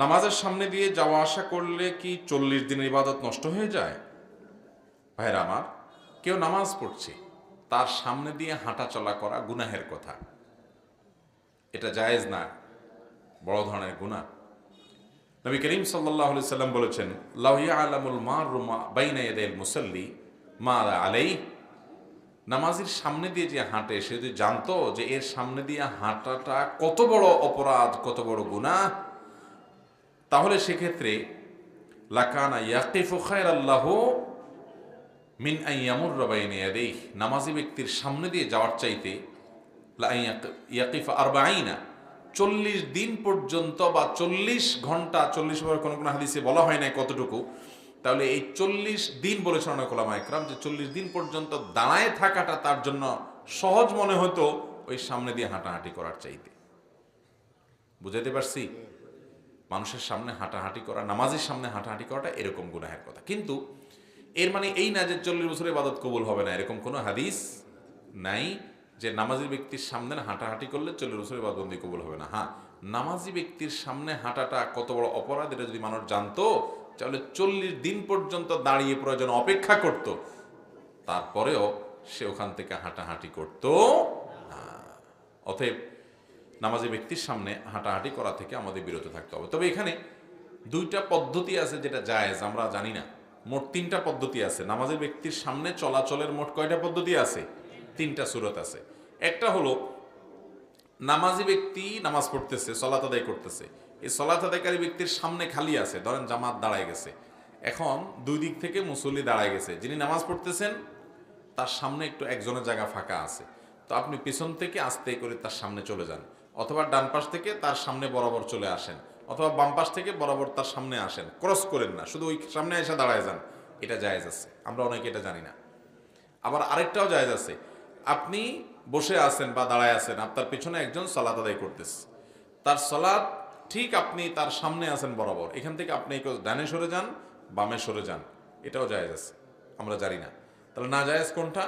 নামাজের সামনে দিয়ে যাওয়া আসা করলে কি 40 দিনের ইবাদত নষ্ট হয়ে যায়? ভাইরা আমার, কেউ নামাজ পড়ছে, তার সামনে দিয়ে হাঁটা চলা করা গুনাহের কথা, এটা জায়েজ না, বড় ধরনের গুনাহ। নবী করিম সাল্লাল্লাহু আলাইহি সাল্লাম বলেছেন, লাউ ইয়ালামুল মারু বাইনা ইয়াদাইল মুসাল্লি মা আলাইহি, নামাজের সামনে দিয়ে যে হাঁটে সে যদি জানতো যে এর সামনে দিয়ে হাঁটাটা কত বড় অপরাধ, কত বড় গুনাহ, তাহলে সেক্ষেত্রে লাকানা ইয়াকিফু খায়রাল্লাহু মিন আন ইয়ামুররা বাইনা ইয়াদাইহি, নামাজি ব্যক্তির সামনে দিয়ে যাওয়ার চাইতে লা ইয়াকিফা 40 দিন পর্যন্ত বা 40 ঘন্টা, 40 বার কোন কোন হাদিসে বলা হয় না কতটুকু, তাহলে এই 40 দিন বলেছেন অনেক ওলামা ইকরাম যে 40 দিন পর্যন্ত দাঁড়ায় থাকাটা তার জন্য সহজ মনে হতো ওই সামনে দিয়ে হাঁটাহাঁটি করার চাইতে। বুঝাইতে পারছি? মানুষের সামনে হাঁটাহাঁটি করা, নামাজের সামনে হাঁটাহাঁটি করাটা এরকম গুনাহের কথা। কিন্তু এর মানে এই না যে 40 বছরের ইবাদত কবুল হবে না, এরকম কোনো হাদিস নাই যে নামাজি ব্যক্তির সামনে হাঁটাহাঁটি করলে 40 বছরের ইবাদতবন্দি কবুল হবে না। হ্যাঁ, নামাজি ব্যক্তির সামনে হাঁটাটা কত বড় অপরাধ এটা যদি মানুষ জানতো, তাহলে 40 দিন পর্যন্ত দাঁড়িয়ে প্রয়োজন অপেক্ষা করত, তারপরেও সে ওখান থেকে হাঁটাহাঁটি করত না। অতএব নামাজি ব্যক্তির সামনে হাঁটাহাঁটি করা থেকে আমাদের বিরত থাকতে হবে। তবে এখানে দুইটা পদ্ধতি আছে যেটা জায়েজ, আমরা জানি না। মোট 3টা পদ্ধতি আছে নামাজি ব্যক্তির সামনে চলাচলের। মোট কয়টা পদ্ধতি আছে? 3টা সূরত আছে। একটা হলো নামাজি ব্যক্তি নামাজ পড়তেছে, সলাত আদায় করতেছে, এই সলাত আদায়কারী ব্যক্তির সামনে খালি আছে, ধরেন জামাত দাঁড়ায় গেছে, এখন দুই দিক থেকে মুসল্লি দাঁড়ায় গেছে, যিনি নামাজ পড়তেছেন তার সামনে একটু একজনের জায়গা ফাঁকা আছে, তো আপনি পিছন থেকে আস্তে করে তার সামনে চলে যান, অথবা ডান পাশ থেকে তার সামনে বরাবর চলে আসেন, অথবা বাম পাশ থেকে বরাবর তার সামনে আসেন, ক্রস করেন না, শুধু ওই সামনে এসে দাঁড়ায় যান। এটা জায়েজ আছে, আমরা অনেকে এটা জানি না। আবার আরেকটাও জায়েজ আছে, আপনি বসে আছেন বা দাঁড়ায় আছেন, আপনার পিছনে একজন সালাত আদায় করতেছে, তার সালাত ঠিক আপনি তার সামনে আছেন বরাবর, এখান থেকে আপনি কেউ ডানে সরে যান, বামে সরে যান, এটাও জায়েজ আছে, আমরা জানি না। তাহলে না জায়েজ কোনটা?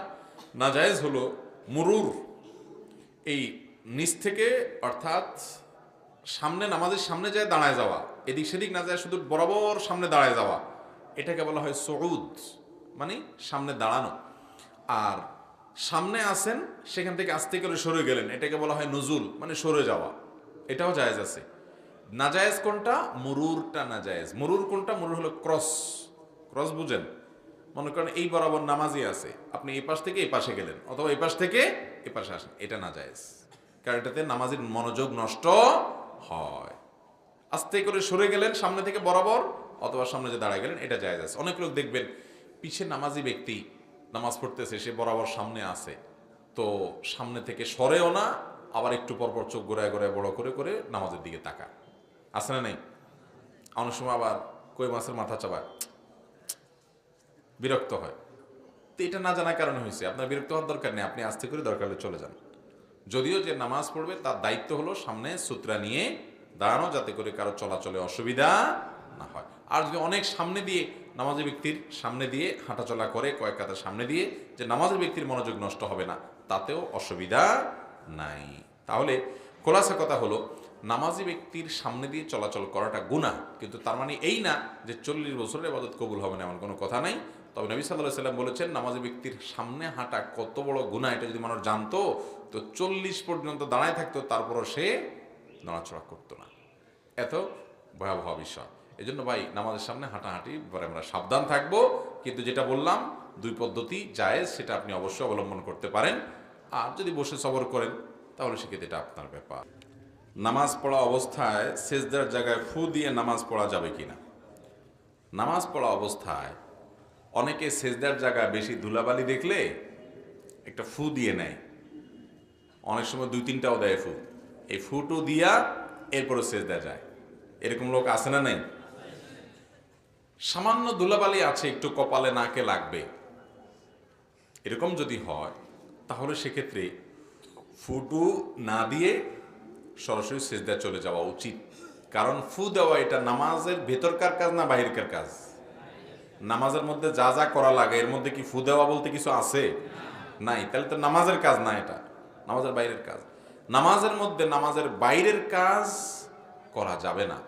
না জায়েজ হলো মুরুর, এই নিচ থেকে, অর্থাৎ সামনে নামাজের সামনে যায় দাঁড়ায় যাওয়া, এদিক সেদিক না যায় শুধু বরাবর সামনে দাঁড়ায় যাওয়া, এটাকে বলা হয় সুউদ, মানে সামনে দাঁড়ানো। আর সামনে আসেন সেখান থেকে আস্তে করে সরে গেলেন, এটাকে বলা হয় নুজুল, মানে সরে যাওয়া, এটাও জায়েজ আছে। নাজায়েজ কোনটা? মুরুরটা নাজায়েজ। মুরুর কোনটা? মুরুর হলো ক্রস। ক্রস বুঝেন? মনে করেন এই বরাবর নামাজি আছে, আপনি এই পাশ থেকে এই পাশে গেলেন, অথবা এই পাশ থেকে এই পাশে আসেন, এটা নাজায়েজ, কারণ এটাতে নামাজির মনোযোগ নষ্ট হয়। আস্তে করে সরে গেলেন সামনে থেকে বরাবর, অথবা সামনে যে দাঁড়ায় গেলেন, এটা জায়েজ আছে। অনেক লোক দেখবেন পিছে নামাজি ব্যক্তি নামাজ পড়তেছে, সে বরাবর সামনে আছে, তো সামনে থেকে সরেও না, আবার একটু পরপর চোখ ঘোরায় ঘোরায় বড় করে করে নামাজের দিকে তাকায়, আছে না? নেই? অনেক সময় আবার কই মাছের মাথা চাপায়, বিরক্ত হয়। তো এটা না জানার কারণে হয়েছে। আপনার বিরক্ত হওয়ার দরকার নেই, আপনি আস্তে করে দরকার হলে চলে যান। যদিও যে নামাজ পড়বে তার দায়িত্ব হলো সামনে সূত্রা নিয়ে দাঁড়ানো, যাতে করে কারো চলাচলে অসুবিধা না হয়। আর যদি অনেক সামনে দিয়ে নামাজি ব্যক্তির সামনে দিয়ে হাঁটাচলা করে, কয়েক কাতার সামনে দিয়ে, যে নামাজি ব্যক্তির মনোযোগ নষ্ট হবে না, তাতেও অসুবিধা নাই। তাহলে খোলাসা কথা হলো, নামাজি ব্যক্তির সামনে দিয়ে চলাচল করাটা গুনাহ, কিন্তু তার মানে এই না যে 40 বছরের ইবাদত কবুল হবে না, এমন কোনো কথা নাই। তবে নবী সাল্লাল্লাহু আলাইহি সাল্লাম বলেছেন, নামাজি ব্যক্তির সামনে হাঁটা কত বড় গুনাহ, এটা যদি মানুষ জানতো তো 40 পর্যন্ত দাঁড়ায় থাকতো, তারপরও সে নড়াচড়া করতো না। এত ভয়াবহ বিষয়। এই জন্য ভাই, নামাজের সামনে হাঁটাহাঁটি পরে আমরা সাবধান থাকবো। কিন্তু যেটা বললাম, দুই পদ্ধতি জায়েজ, সেটা আপনি অবশ্যই অবলম্বন করতে পারেন। আর যদি বসে সবর করেন তাহলে সেক্ষেত্রে এটা আপনার ব্যাপার। নামাজ পড়া অবস্থায় সেজদার জায়গায় ফু দিয়ে নামাজ পড়া যাবে কিনা? নামাজ পড়া অবস্থায় অনেকে সেজদার জায়গায় বেশি ধুলাবালি দেখলে একটা ফু দিয়ে নেয়, অনেক সময় 2-3টাও দেয় ফু, এই ফুটো দিয়া এরপরে সেজদা যায়। এরকম লোক আছে না? নাই? সামান্য ধুলাবালি আছে, একটু কপালে নাকে লাগবে, এরকম যদি হয় তাহলে সেক্ষেত্রে ফুটু না দিয়ে সরাসরি সেজদা চলে যাওয়া উচিত। কারণ ফু দেওয়া এটা নামাজের ভেতরকার কাজ না বাহিরকার কাজ? নামাজের মধ্যে যা যা করা লাগে এর মধ্যে কি ফু দেওয়া বলতে কিছু আছে? নাই। তাহলে তো নামাজের কাজ না, এটা নামাজের বাইরের কাজ। নামাজের মধ্যে নামাজের বাইরের কাজ করা যাবে না।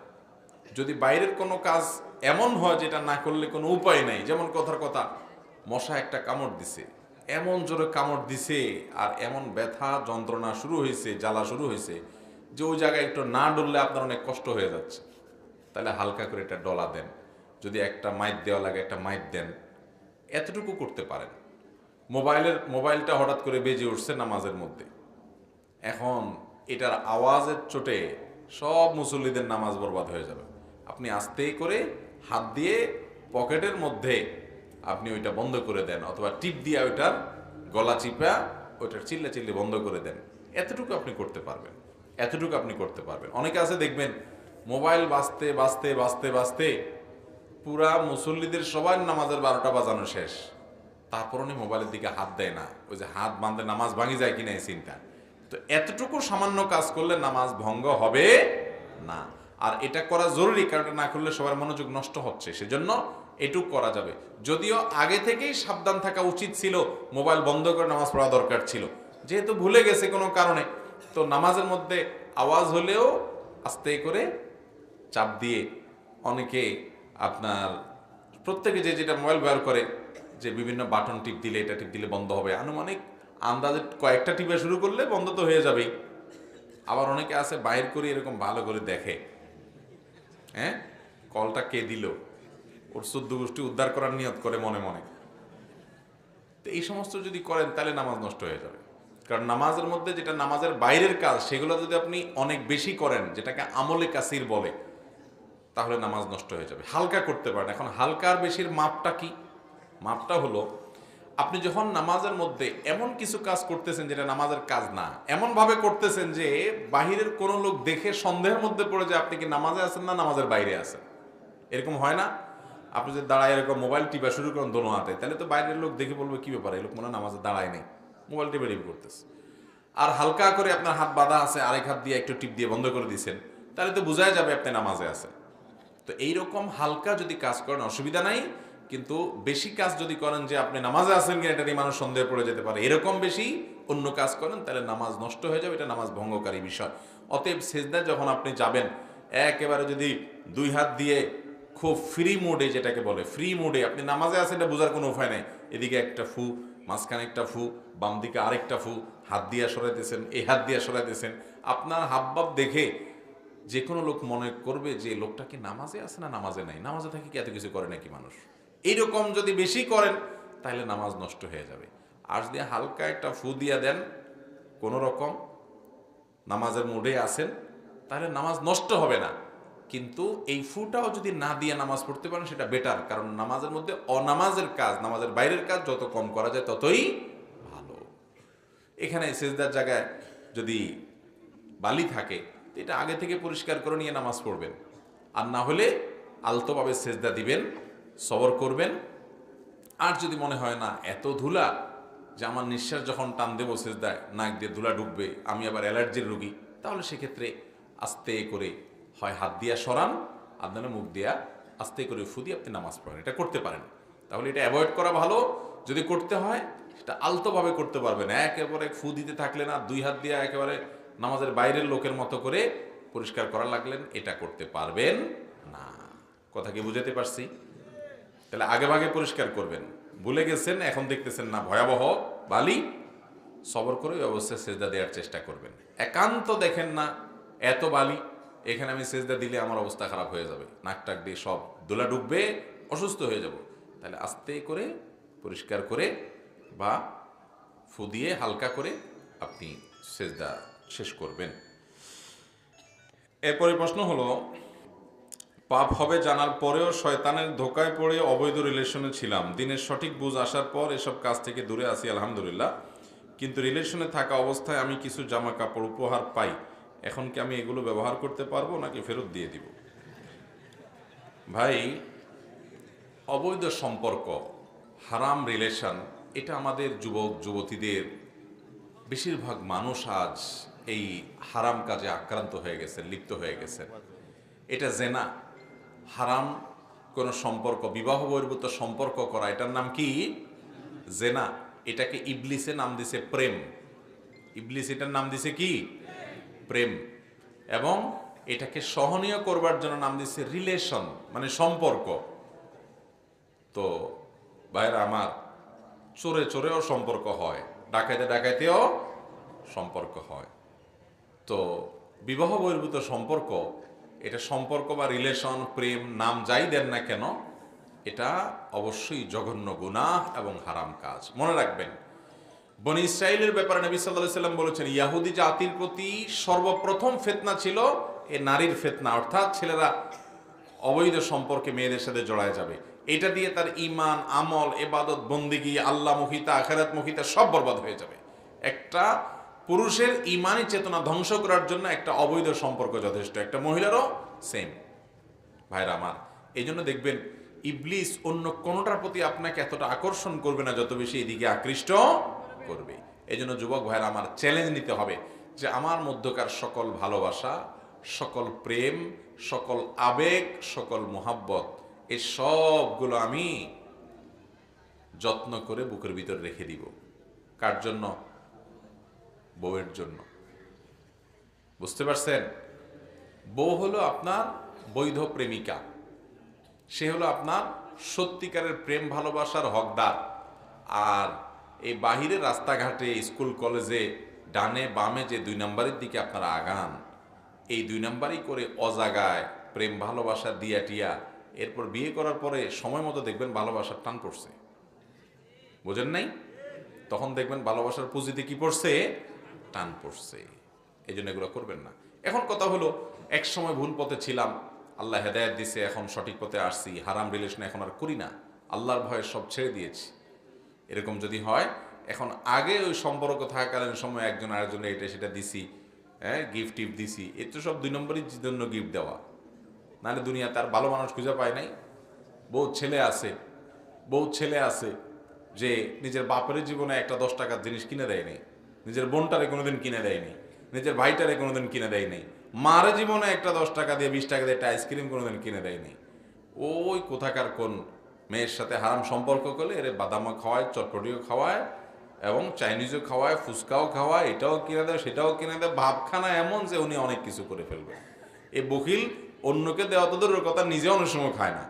যদি বাইরের কোনো কাজ এমন হয় যেটা না করলে কোনো উপায় নাই, যেমন কথার কথা মশা একটা কামড় দিছে, এমন জোরে কামড় দিছে আর এমন ব্যথা যন্ত্রণা শুরু হয়েছে, জ্বালা শুরু হয়েছে যে ওই জায়গায় একটু না ডললে আপনার অনেক কষ্ট হয়ে যাচ্ছে, তাহলে হালকা করে এটা ডলা দেন। যদি একটা মাইট দেওয়া লাগে একটা মাইট দেন, এতটুকু করতে পারেন। মোবাইলটা হঠাৎ করে বেজে উঠছে নামাজের মধ্যে, এখন এটার আওয়াজের চোটে সব মুসল্লিদের নামাজ বরবাদ হয়ে যাবে। আপনি আস্তে করে হাত দিয়ে পকেটের মধ্যে আপনি ওইটা বন্ধ করে দেন, অথবা টিপ দিয়ে ওইটার গলা চিপা ওইটার চিল্লি বন্ধ করে দেন। এতটুকু আপনি করতে পারবেন, এতটুকু আপনি করতে পারবেন। অনেকে আছে দেখবেন মোবাইল বাজতে বাজতে বাজতে বাজতে পুরা মুসল্লিদের সবার নামাজের 12টা বাজানো শেষ, তারপর উনি মোবাইলের দিকে হাত দেয় না। ওই যে হাত বাঁধলে নামাজ ভাঙি যায় কিনা এই চিন্তা। তো এতটুকু সামান্য কাজ করলে নামাজ ভঙ্গ হবে না। আর এটা করা জরুরি, কারণ এটা না করলে সবার মনোযোগ নষ্ট হচ্ছে, সেজন্য এটুক করা যাবে। যদিও আগে থেকেই সাবধান থাকা উচিত ছিল, মোবাইল বন্ধ করে নামাজ পড়া দরকার ছিল। যেহেতু ভুলে গেছে কোনো কারণে, তো নামাজের মধ্যে আওয়াজ হলেও আস্তে করে চাপ দিয়ে, অনেকে আপনার প্রত্যেকে যে যেটা মোবাইল ব্যবহার করে, যে বিভিন্ন বাটন টিপ দিলে এটা টিপ দিলে বন্ধ হবে, আনুমানিক আন্দাজে কয়েকটা টিপে শুরু করলে বন্ধ তো হয়ে যাবেই। আবার অনেকে আছে বাইর করে এরকম ভালো করে দেখে, হ্যাঁ কলটা কে দিল, ওর 14 গোষ্ঠী উদ্ধার করার নিয়ত করে মনে মনে। তো এই সমস্ত যদি করেন তাহলে নামাজ নষ্ট হয়ে যাবে। কারণ নামাজের মধ্যে যেটা নামাজের বাইরের কাজ, সেগুলো যদি আপনি অনেক বেশি করেন, যেটাকে আমলে কাসির বলে, তাহলে নামাজ নষ্ট হয়ে যাবে। হালকা করতে পারেন। এখন হালকার বেশির মাপটা কি? মাপটা হলো, আপনি যখন নামাজের মধ্যে এমন কিছু কাজ করতেছেন যেটা নামাজের কাজ না, এমন ভাবে করতেছেন যে বাহিরের কোনো লোক দেখে সন্দেহের মধ্যে পড়ে যে আপনি কি নামাজে আছেন না নামাজের বাইরে আছেন। এরকম হয় না? আপনি যদি দাঁড়ায় এরকম মোবাইল টিপা শুরু করেন দোনো হাতে, তাহলে তো বাইরের লোক দেখে বলবে কি ব্যাপার, এই লোক মনে হয় নামাজে দাঁড়ায় নেই, মোবাইল টিপে টিপ করতেছে। আর হালকা করে আপনার হাত বাঁধা আছে, আরেক হাত দিয়ে একটু টিপ দিয়ে বন্ধ করে দিয়েছেন, তাহলে তো বোঝাই যাবে আপনি নামাজে আছেন। তো এইরকম হালকা যদি কাজ করেন অসুবিধা নাই, কিন্তু বেশি কাজ যদি করেন যে আপনি নামাজে আছেন কিনা এটা নিয়ে মানুষ সন্দেহ পড়ে যেতে পারে, এরকম বেশি অন্য কাজ করেন, তাহলে নামাজ নষ্ট হয়ে যাবে, এটা নামাজ ভঙ্গকারী বিষয়। অতএব সেজদায় যখন আপনি যাবেন, একেবারে যদি দুই হাত দিয়ে খুব ফ্রি মোডে, যেটাকে বলে ফ্রি মোডে আপনি নামাজে আছেন, এটা বোঝার কোনো উপায় নেই। এদিকে একটা ফু, মাঝখানে একটা ফু, বাম দিকে আরেকটা ফু, হাত দিয়া সরাইতেছেন, এই হাত দিয়া সরাইতেছেন, আপনার হাবভাব দেখে যে কোনো লোক মনে করবে যে লোকটা কি নামাজে আছে না নামাজে নাই, নামাজে থাকি কি এত কিছু করে নাকি মানুষ। এইরকম যদি বেশি করেন তাহলে নামাজ নষ্ট হয়ে যাবে। আর যদি হালকা একটা ফু দিয়া দেন, কোনো রকম নামাজের মুডে আছেন, তাহলে নামাজ নষ্ট হবে না। কিন্তু এই ফুটাও যদি না দিয়ে নামাজ পড়তে পারেন সেটা বেটার, কারণ নামাজের মধ্যে অনামাজের কাজ, নামাজের বাইরের কাজ যত কম করা যায় ততই ভালো। এখানে সেজদার জায়গায় যদি বালি থাকে, এটা আগে থেকে পরিষ্কার করে নিয়ে নামাজ পড়বেন, আর না হলে আলতোভাবে সেজদা দিবেন, সবর করবেন। আর যদি মনে হয় না এত ধুলা যে আমার নিঃশ্বাস যখন টান দেবো সেজদায় নাক দিয়ে ধুলা ঢুকবে, আমি আবার অ্যালার্জির রোগী, তাহলে সেক্ষেত্রে আস্তে করে হয় হাত দিয়া সরান, আপনার মুখ দিয়া আস্তে করে ফু দিয়ে আপনি নামাজ পড়েন, এটা করতে পারেন। তাহলে এটা অ্যাভয়েড করা ভালো। যদি করতে হয় সেটা আলতোভাবে করতে পারবেন, একেবারে ফু দিতে থাকলে না, দুই হাত দিয়ে একেবারে নামাজের বাইরের লোকের মতো করে পরিষ্কার করা লাগলেন, এটা করতে পারবেন না। কথা কি বুঝাতে পারছি? তাহলে আগে ভাগে পরিষ্কার করবেন। ভুলে গেছেন, এখন দেখতেছেন না ভয়াবহ বালি, সবর করে ওই অবস্থায় সেজদা দেওয়ার চেষ্টা করবেন। একান্ত দেখেন না এত বালি, এখানে আমি সেজদা দিলে আমার অবস্থা খারাপ হয়ে যাবে, নাক টাক দিয়ে সব দোলা ডুববে, অসুস্থ হয়ে যাব, তাহলে আস্তে করে পরিষ্কার করে বা ফু দিয়ে হালকা করে আপনি সেজদা শেষ করবেন। এরপরে প্রশ্ন হলো, পাপ হবে জানার পরেও শয়তানের ধোকায় পড়ে অবৈধ রিলেশনে ছিলাম, দিনের সঠিক বুঝ আসার পর এসব কাজ থেকে দূরে আছি আলহামদুলিল্লাহ, কিন্তু রিলেশনে থাকা অবস্থায় আমি কিছু জামা কাপড় উপহার পাই, এখন কি আমি এগুলো ব্যবহার করতে পারবো নাকি ফেরত দিয়ে দিব? ভাই, অবৈধ সম্পর্ক, হারাম রিলেশন, এটা আমাদের যুবক যুবতীদের বেশিরভাগ মানুষ আজ এই হারাম কাজে আক্রান্ত হয়ে গেছে, লিপ্ত হয়ে গেছে। এটা জেনা, হারাম কোন সম্পর্ক, বিবাহ বহির্ভূত সম্পর্ক করা, এটার নাম কি? জেনা। এটাকে ইবলিসে নাম দিছে প্রেম। ইবলিস এটার নাম দিছে কি? প্রেম। এবং এটাকে সহনীয় করবার জন্য নাম দিচ্ছে রিলেশন, মানে সম্পর্ক। তো ভাইরা আমার, চোরে চোরেও সম্পর্ক হয়, ডাকাইতে ডাকাইতেও সম্পর্ক হয়। তো বিবাহ বহির্ভূত সম্পর্ক, এটা সম্পর্ক বা রিলেশন, প্রেম, নাম যাই দেন না কেন, এটা অবশ্যই জঘন্য গুনাহ এবং হারাম কাজ। মনে রাখবেন, বনি ইসরাইলের ব্যাপারে নবী সাল্লাল্লাহু আলাইহি ওয়াসাল্লাম বলেছেন, ইয়াহুদি জাতির প্রতি সর্বপ্রথম ফিতনা ছিল এ নারীর ফিতনা, অর্থাৎ ছেলেরা অবৈধ সম্পর্কে মেয়েদের সাথে জড়ায় যাবে। এটা দিয়ে তার ঈমান, আমল, ইবাদত, বন্দেগী, আল্লাহমুখিতা, আখিরাতমুখিতা সব বরবাদ হয়ে যাবে। একটা পুরুষের ঈমানি চেতনা ধ্বংস করার জন্য একটা অবৈধ সম্পর্ক যথেষ্ট, একটা মহিলারও সেম। ভাইরা আমার, এই জন্য দেখবেন ইবলিস অন্য কোনোটার প্রতি আপনাকে এতটা আকর্ষণ করবে না যত বেশি এদিকে আকৃষ্ট করবে। এই জন্য যুবক ভাইরা আমার, চ্যালেঞ্জ নিতে হবে যে আমার মধ্যকার সকল ভালোবাসা, সকল প্রেম, সকল আবেগ, সকল মোহাব্বত, এই সবগুলো আমি যত্ন করে বুকের ভিতর রেখে দিব। কার জন্য? বউয়ের জন্য। বুঝতে পারছেন? বউ হলো আপনার বৈধ প্রেমিকা, সে হলো আপনার সত্যিকারের প্রেম ভালোবাসার হকদার। আর এই বাহিরে রাস্তাঘাটে, স্কুল কলেজে ডানে বামে যে 2 নম্বরের দিকে আপনারা আগান, এই 2 নম্বরই করে অজাগায় প্রেম ভালোবাসা দিয়া টিয়া, এরপর বিয়ে করার পরে সময় মতো দেখবেন ভালোবাসার টান পড়ছে। বোঝেন নাই? তখন দেখবেন ভালোবাসার পুঁজিতে কি পড়ছে? টান পড়ছে। এই জন্য এগুলো করবেন না। এখন কথা হলো, এক সময় ভুল পথে ছিলাম, আল্লাহ হেদায়েত দিছে, এখন সঠিক পথে আসছি, হারাম রিলেশন এখন আর করি না, আল্লাহর ভয়ে সব ছেড়ে দিয়েছি। এরকম যদি হয়, এখন আগে ওই সম্পর্ক থাকাকালীন সময় একজন আরেকজনের এটা সেটা দিছি, হ্যাঁ, গিফট টিফট দিছি, এ তো সব 2 নম্বরই জন্য গিফট দেওয়া। নাহলে দুনিয়া তার ভালো মানুষ খুঁজে পায় নাই। বহু ছেলে আছে যে নিজের বাপের জীবনে একটা 10 টাকার জিনিস কিনে দেয়নি, নিজের বোনটারে কোনোদিন কিনে দেয়নি, নিজের ভাইটারে কোনোদিন কিনে দেয়নি, মার জীবনে একটা 10 টাকা দিয়ে 20 টাকা দিয়ে একটা আইসক্রিম কোনোদিন কিনে দেয়নি। ওই কোথাকার কোন মেয়ের সাথে হারাম সম্পর্ক করলে এর বাদামও খাওয়ায়, চটপটিও খাওয়ায়, এবং চাইনিজও খাওয়ায়, ফুচকাও খাওয়ায়, এটাও কিনে দেয়, সেটাও কিনে দেয়। ভাবখানা এমন যে উনি অনেক কিছু করে ফেলবে। এই বকিল অন্যকে দেওয়া তো দূরের কথা, নিজে অনেক সময় খায় না,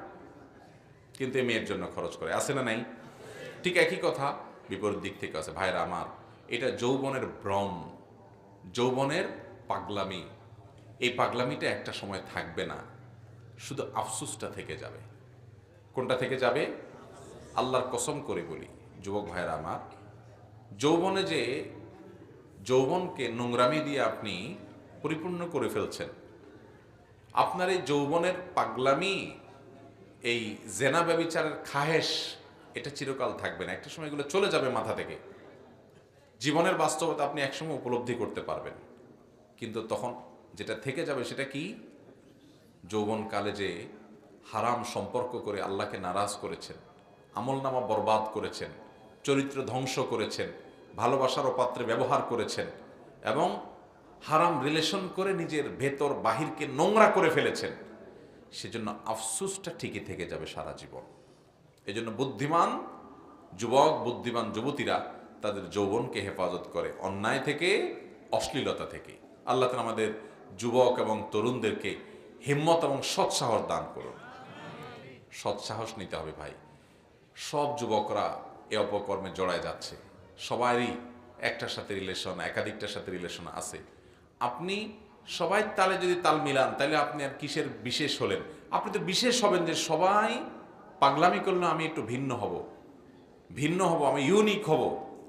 কিন্তু এই মেয়ের জন্য খরচ করে। আছে না নাই? ঠিক একই কথা বিপরীত দিক থেকে আছে। ভাইরা আমার, এটা যৌবনের ভ্রম, যৌবনের পাগলামি। এই পাগলামিটা একটা সময় থাকবে না, শুধু আফসুসটা থেকে যাবে। কোনটা থেকে যাবে? আল্লাহর কসম করে বলি যুবক ভাইরা আমার, যৌবনে যে যৌবনকে নোংরামি দিয়ে আপনি পরিপূর্ণ করে ফেলছেন, আপনার এই যৌবনের পাগলামি, এই জেনা ব্যভিচারের খাহেশ, এটা চিরকাল থাকবে না। একটা সময় এগুলো চলে যাবে মাথা থেকে। জীবনের বাস্তবতা আপনি একসময় উপলব্ধি করতে পারবেন, কিন্তু তখন যেটা থেকে যাবে সেটা কি? যৌবনকালে যে হারাম সম্পর্ক করে আল্লাহকে নারাজ করেছেন, আমলনামা বরবাদ করেছেন, চরিত্র ধ্বংস করেছেন, ভালোবাসার অপাত্রে ব্যবহার করেছেন, এবং হারাম রিলেশন করে নিজের ভেতর বাহিরকে নোংরা করে ফেলেছেন, সেজন্য আফসোসটা ঠিকই থেকে যাবে সারা জীবন। এজন্য বুদ্ধিমান যুবক, বুদ্ধিমান যুবতীরা তাদের যৌবনকে হেফাজত করে অন্যায় থেকে, অশ্লীলতা থেকে। আল্লাহ তাআলা আমাদের যুবক এবং তরুণদেরকে হিম্মত এবং সৎসাহস দান করুন। সৎসাহস নিতে হবে ভাই। সব যুবকরা এ অপকর্মে জড়ায় যাচ্ছে, সবারই একটার সাথে রিলেশন, একাধিকটার সাথে রিলেশন আছে। আপনি সবাই তালে যদি তাল মিলান, তাহলে আপনি আর কিসের বিশেষ হলেন? আপনি তো বিশেষ হবেন যে সবাই পাগলামি করলে আমি একটু ভিন্ন হব, আমি ইউনিক হব,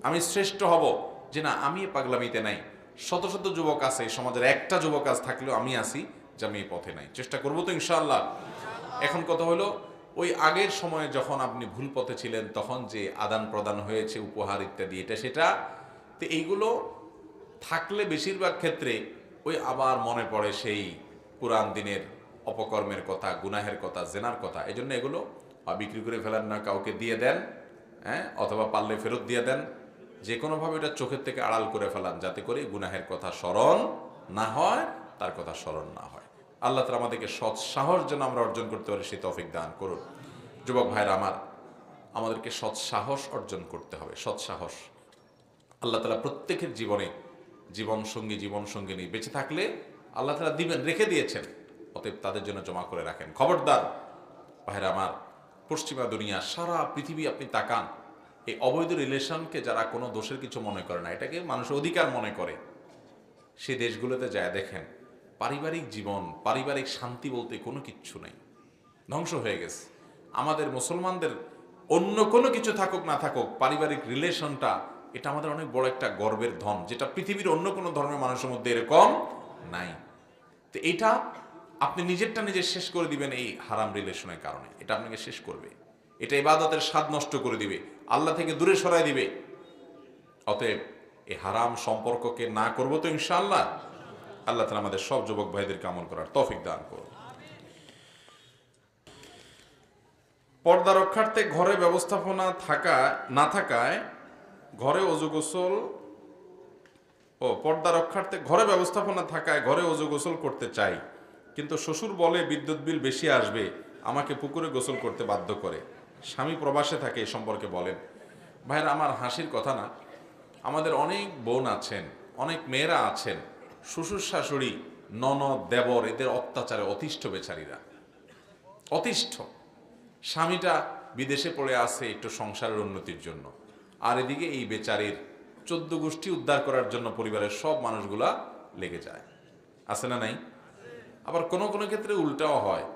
আমি শ্রেষ্ঠ হব, যে না, আমি পাগলামিতে নাই। শত শত যুবক আছে সমাজের, একটা যুবক আজ থাকলেও আমি আসি যে আমি এই পথে নাই। চেষ্টা করবো তো ইনশাআল্লাহ। এখন কথা হলো, ওই আগের সময়ে যখন আপনি ভুল পথে ছিলেন, তখন যে আদান প্রদান হয়েছে, উপহার ইত্যাদি, এটা সেটা, তো এইগুলো থাকলে বেশিরভাগ ক্ষেত্রে ওই আবার মনে পড়ে সেই পুরান দিনের অপকর্মের কথা, গুনাহের কথা, জেনার কথা। এই জন্য এগুলো বিক্রি করে ফেলেন না, কাউকে দিয়ে দেন, হ্যাঁ, অথবা পারলে ফেরত দিয়ে দেন। যে কোনোভাবে এটা চোখের থেকে আড়াল করে ফেলান, যাতে করে গুনাহের কথা স্মরণ না হয়, তার কথা স্মরণ না হয়। আল্লাহ তাআলা আমাদেরকে সৎ সাহস যেন আমরা অর্জন করতে পারি, সেই তৌফিক দান করুন। যুবক ভাইরা আমার, আমাদেরকে সৎ সাহস অর্জন করতে হবে। সৎ সাহস আল্লাহ তাআলা প্রত্যেকের জীবনে, জীবনসঙ্গী জীবনসঙ্গিনী বেঁচে থাকলে আল্লাহ তাআলা দিবেন, রেখে দিয়েছেন, অতএব তাদের জন্য জমা করে রাখেন। খবরদার ভাইরা আমার, পশ্চিমা দুনিয়া, সারা পৃথিবী আপনি তাকান, এই অবৈধ রিলেশনকে যারা কোনো দোষের কিছু মনে করে না, এটাকে মানুষের অধিকার মনে করে, সে দেশগুলোতে যায় দেখেন পারিবারিক জীবন, পারিবারিক শান্তি বলতে কোনো কিচ্ছু নেই, ধ্বংস হয়ে গেছে। আমাদের মুসলমানদের অন্য কোনো কিছু থাকুক না থাকুক, পারিবারিক রিলেশনটা এটা আমাদের অনেক বড় একটা গর্বের ধন, যেটা পৃথিবীর অন্য কোনো ধর্মের মানুষের মধ্যে এরকম নাই। তো এটা আপনি নিজেরটা নিজে শেষ করে দিবেন এই হারাম রিলেশনের কারণে, এটা আপনাকে শেষ করবে, এটা ইবাদতের স্বাদ নষ্ট করে দিবে, আল্লাহ থেকে দূরে সরাই দিবে। অতএব এই হারাম সম্পর্ককে না করবো তো ইনশাআল্লাহ। আল্লাহ তাআলা আমাদের সব যুবক ভাইদেরকে আমল করার তৌফিক দান করুন। পর্দা রক্ষার্থে ঘরে ব্যবস্থাপনা না থাকায় ঘরে অজু গোসল পর্দা রক্ষার্থে ঘরে ব্যবস্থাপনা থাকায় ঘরে অজু গোসল করতে চাই, কিন্তু শ্বশুর বলে বিদ্যুৎ বিল বেশি আসবে, আমাকে পুকুরে গোসল করতে বাধ্য করে। স্বামী প্রবাসে থাকে, এ সম্পর্কে বলেন। ভাইরা আমার, হাসির কথা না, আমাদের অনেক বোন আছেন, অনেক মেয়েরা আছেন, শ্বশুর শাশুড়ি, ননদ, দেবর, এদের অত্যাচারে অতিষ্ঠ বেচারীরা, অতিষ্ঠ। স্বামীটা বিদেশে পড়ে আছে একটু সংসারের উন্নতির জন্য, আর এদিকে এই বেচারির 14 গোষ্ঠী উদ্ধার করার জন্য পরিবারের সব মানুষগুলা লেগে যায়, আছে না নাই? আবার কোনো কোনো ক্ষেত্রে উল্টাও হয়,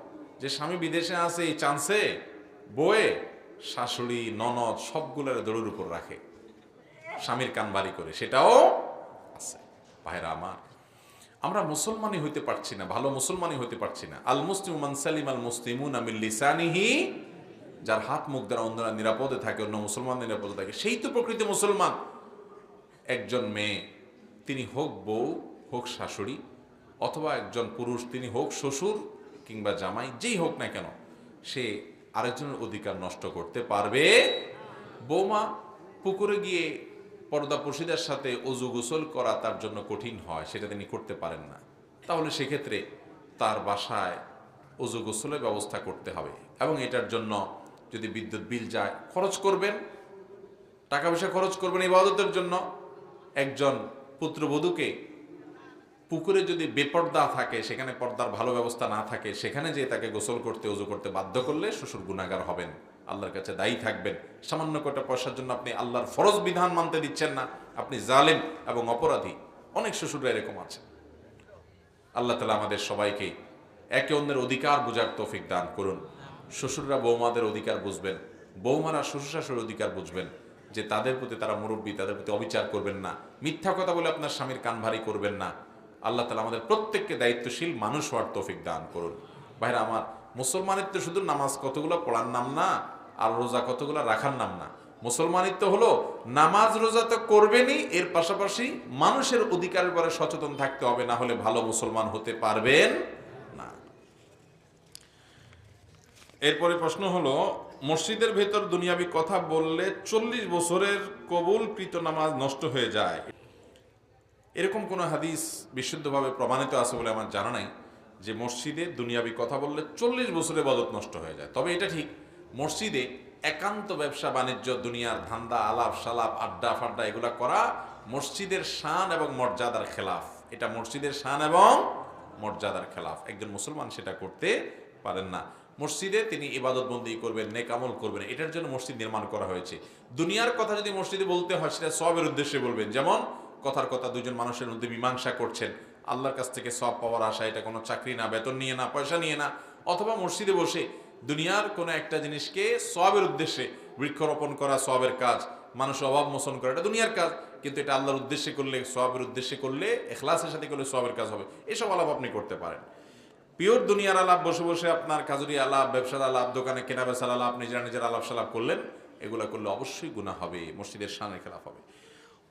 যে স্বামী বিদেশে আছে, এই চান্সে বয়ে শাশুড়ি, ননদ সবগুলোর দড়ির উপর রাখে, স্বামীর কান বাড়ি করে, সেটাও আছে। ভাইরা আমার, আমরা মুসলমানই হইতে পারছি না, ভালো মুসলমানই হইতে পারছি না। আল মুসলিমু মান সালিমা আল মুসলিমুনা মিন লিসানিহি, যার হাত মুখ দ্বারা অন্যরা নিরাপদে থাকে, অন্য মুসলমান নিরাপদে থাকে, সেই তো প্রকৃত মুসলমান। একজন মেয়ে, তিনি হোক বউ, হোক শাশুড়ি, অথবা একজন পুরুষ, তিনি হোক শ্বশুর কিংবা জামাই, যেই হোক না কেন, সে আরেকজনের অধিকার নষ্ট করতে পারবে। বৌমা পুকুরে গিয়ে পর্দাপর্শীদের সাথে অজু গোসল করা তার জন্য কঠিন হয়, সেটা তিনি করতে পারেন না, তাহলে সেক্ষেত্রে তার বাসায় অজু গোসলের ব্যবস্থা করতে হবে, এবং এটার জন্য যদি বিদ্যুৎ বিল যায় খরচ করবেন, টাকা পয়সা খরচ করবেন ইবাদতের জন্য। একজন পুত্রবধূকে পুকুরে যদি বেপর্দা থাকে, সেখানে পর্দার ভালো ব্যবস্থা না থাকে, সেখানে যে তাকে গোসল করতে, অজু করতে বাধ্য করলে শ্বশুর গুনাহগার হবেন, আল্লাহর কাছে দায়ী থাকবেন। সামান্য কটা পয়সার জন্য আপনি আল্লাহর ফরজ বিধান মানতে দিচ্ছেন না, আপনি জালেম এবং অপরাধী। অনেক শ্বশুররা এরকম আছে। আল্লাহ তাআলা আমাদের সবাইকে একে অন্যের অধিকার বোঝার তৌফিক দান করুন। শ্বশুররা বৌমাদের অধিকার বুঝবেন, বৌমারা শ্বশুর শাশুড়ির অধিকার বুঝবেন, যে তাদের প্রতি তারা মুরব্বী, তাদের প্রতি অবিচার করবেন না, মিথ্যা কথা বলে আপনার স্বামীর কান ভারী করবেন না। আল্লাহ তাআলা আমাদের প্রত্যেককে দায়িত্বশীল মানুষ হওয়ার তৌফিক দান করুন। ভাইরা আমার, মুসলমানিত্ব শুধু নামাজ কতগুলো পড়ার নাম না, আর রোজা কতগুলো রাখার নাম না। মুসলমানিত্ব হলো নামাজ রোজা তো করবেনই, এর পাশাপাশি মানুষের অধিকারের ব্যাপারে সচেতন থাকতে হবে, না হলে ভালো মুসলমান হতে পারবেন না। এরপরে প্রশ্ন হলো, মসজিদের ভেতর দুনিয়াবি কথা বললে 40 বছরের কবুলকৃত নামাজ নষ্ট হয়ে যায়, এরকম কোন হাদিস বিশুদ্ধভাবে প্রমাণিত আছে বলে আমার জানা নাই যে মসজিদে দুনিয়াবি কথা বললে 40 বছরের ইবাদত নষ্ট হয়ে যায়। তবে এটা ঠিক, মসজিদে একান্ত ব্যবসা বাণিজ্য, দুনিয়ার ধান্দা, আলাপ সালাপ, আড্ডা ফাড্ডা এগুলা করা মসজিদের শান এবং মর্যাদার খেলাফ। এটা মসজিদের শান এবং মর্যাদার খেলাফ, একজন মুসলমান সেটা করতে পারেন না। মসজিদে তিনি ইবাদত বন্দি করবেন, নেক আমল করবেন, এটার জন্য মসজিদ নির্মাণ করা হয়েছে। দুনিয়ার কথা যদি মসজিদে বলতে হয়, সেটা সওয়াবের উদ্দেশ্যে বলবেন। যেমন কথার কথা দুজন মানুষের মধ্যে মীমাংসা করছেন, আল্লাহর কাছ থেকে সওয়াব পাওয়ার আশা, এটা কোনো চাকরি না, বেতন নিয়ে না, পয়সা নিয়ে না। অথবা মসজিদে বসে দুনিয়ার কোনো একটা জিনিসকে সওয়াবের উদ্দেশ্যে, বৃক্ষরোপণ করা সওয়াবের কাজ, মানুষের অভাব মোচন করা, এটা দুনিয়ার কাজ, কিন্তু এটা আল্লাহর উদ্দেশ্যে করলে, সওয়াবের উদ্দেশ্যে করলে, ইখলাসের সাথে করলে সওয়াবের কাজ হবে। এসব আলাপ আপনি করতে পারেন। পিওর দুনিয়ার আলাপ, বসে বসে আপনার কাজুরি আলাপ, ব্যবসার আলাপ, দোকানে কেনা বেচার আলাপ, নিজের আলাপ সালাপ করলেন, এগুলা করলে অবশ্যই গুনাহ হবে, মসজিদের শানের খেলাফ হবে।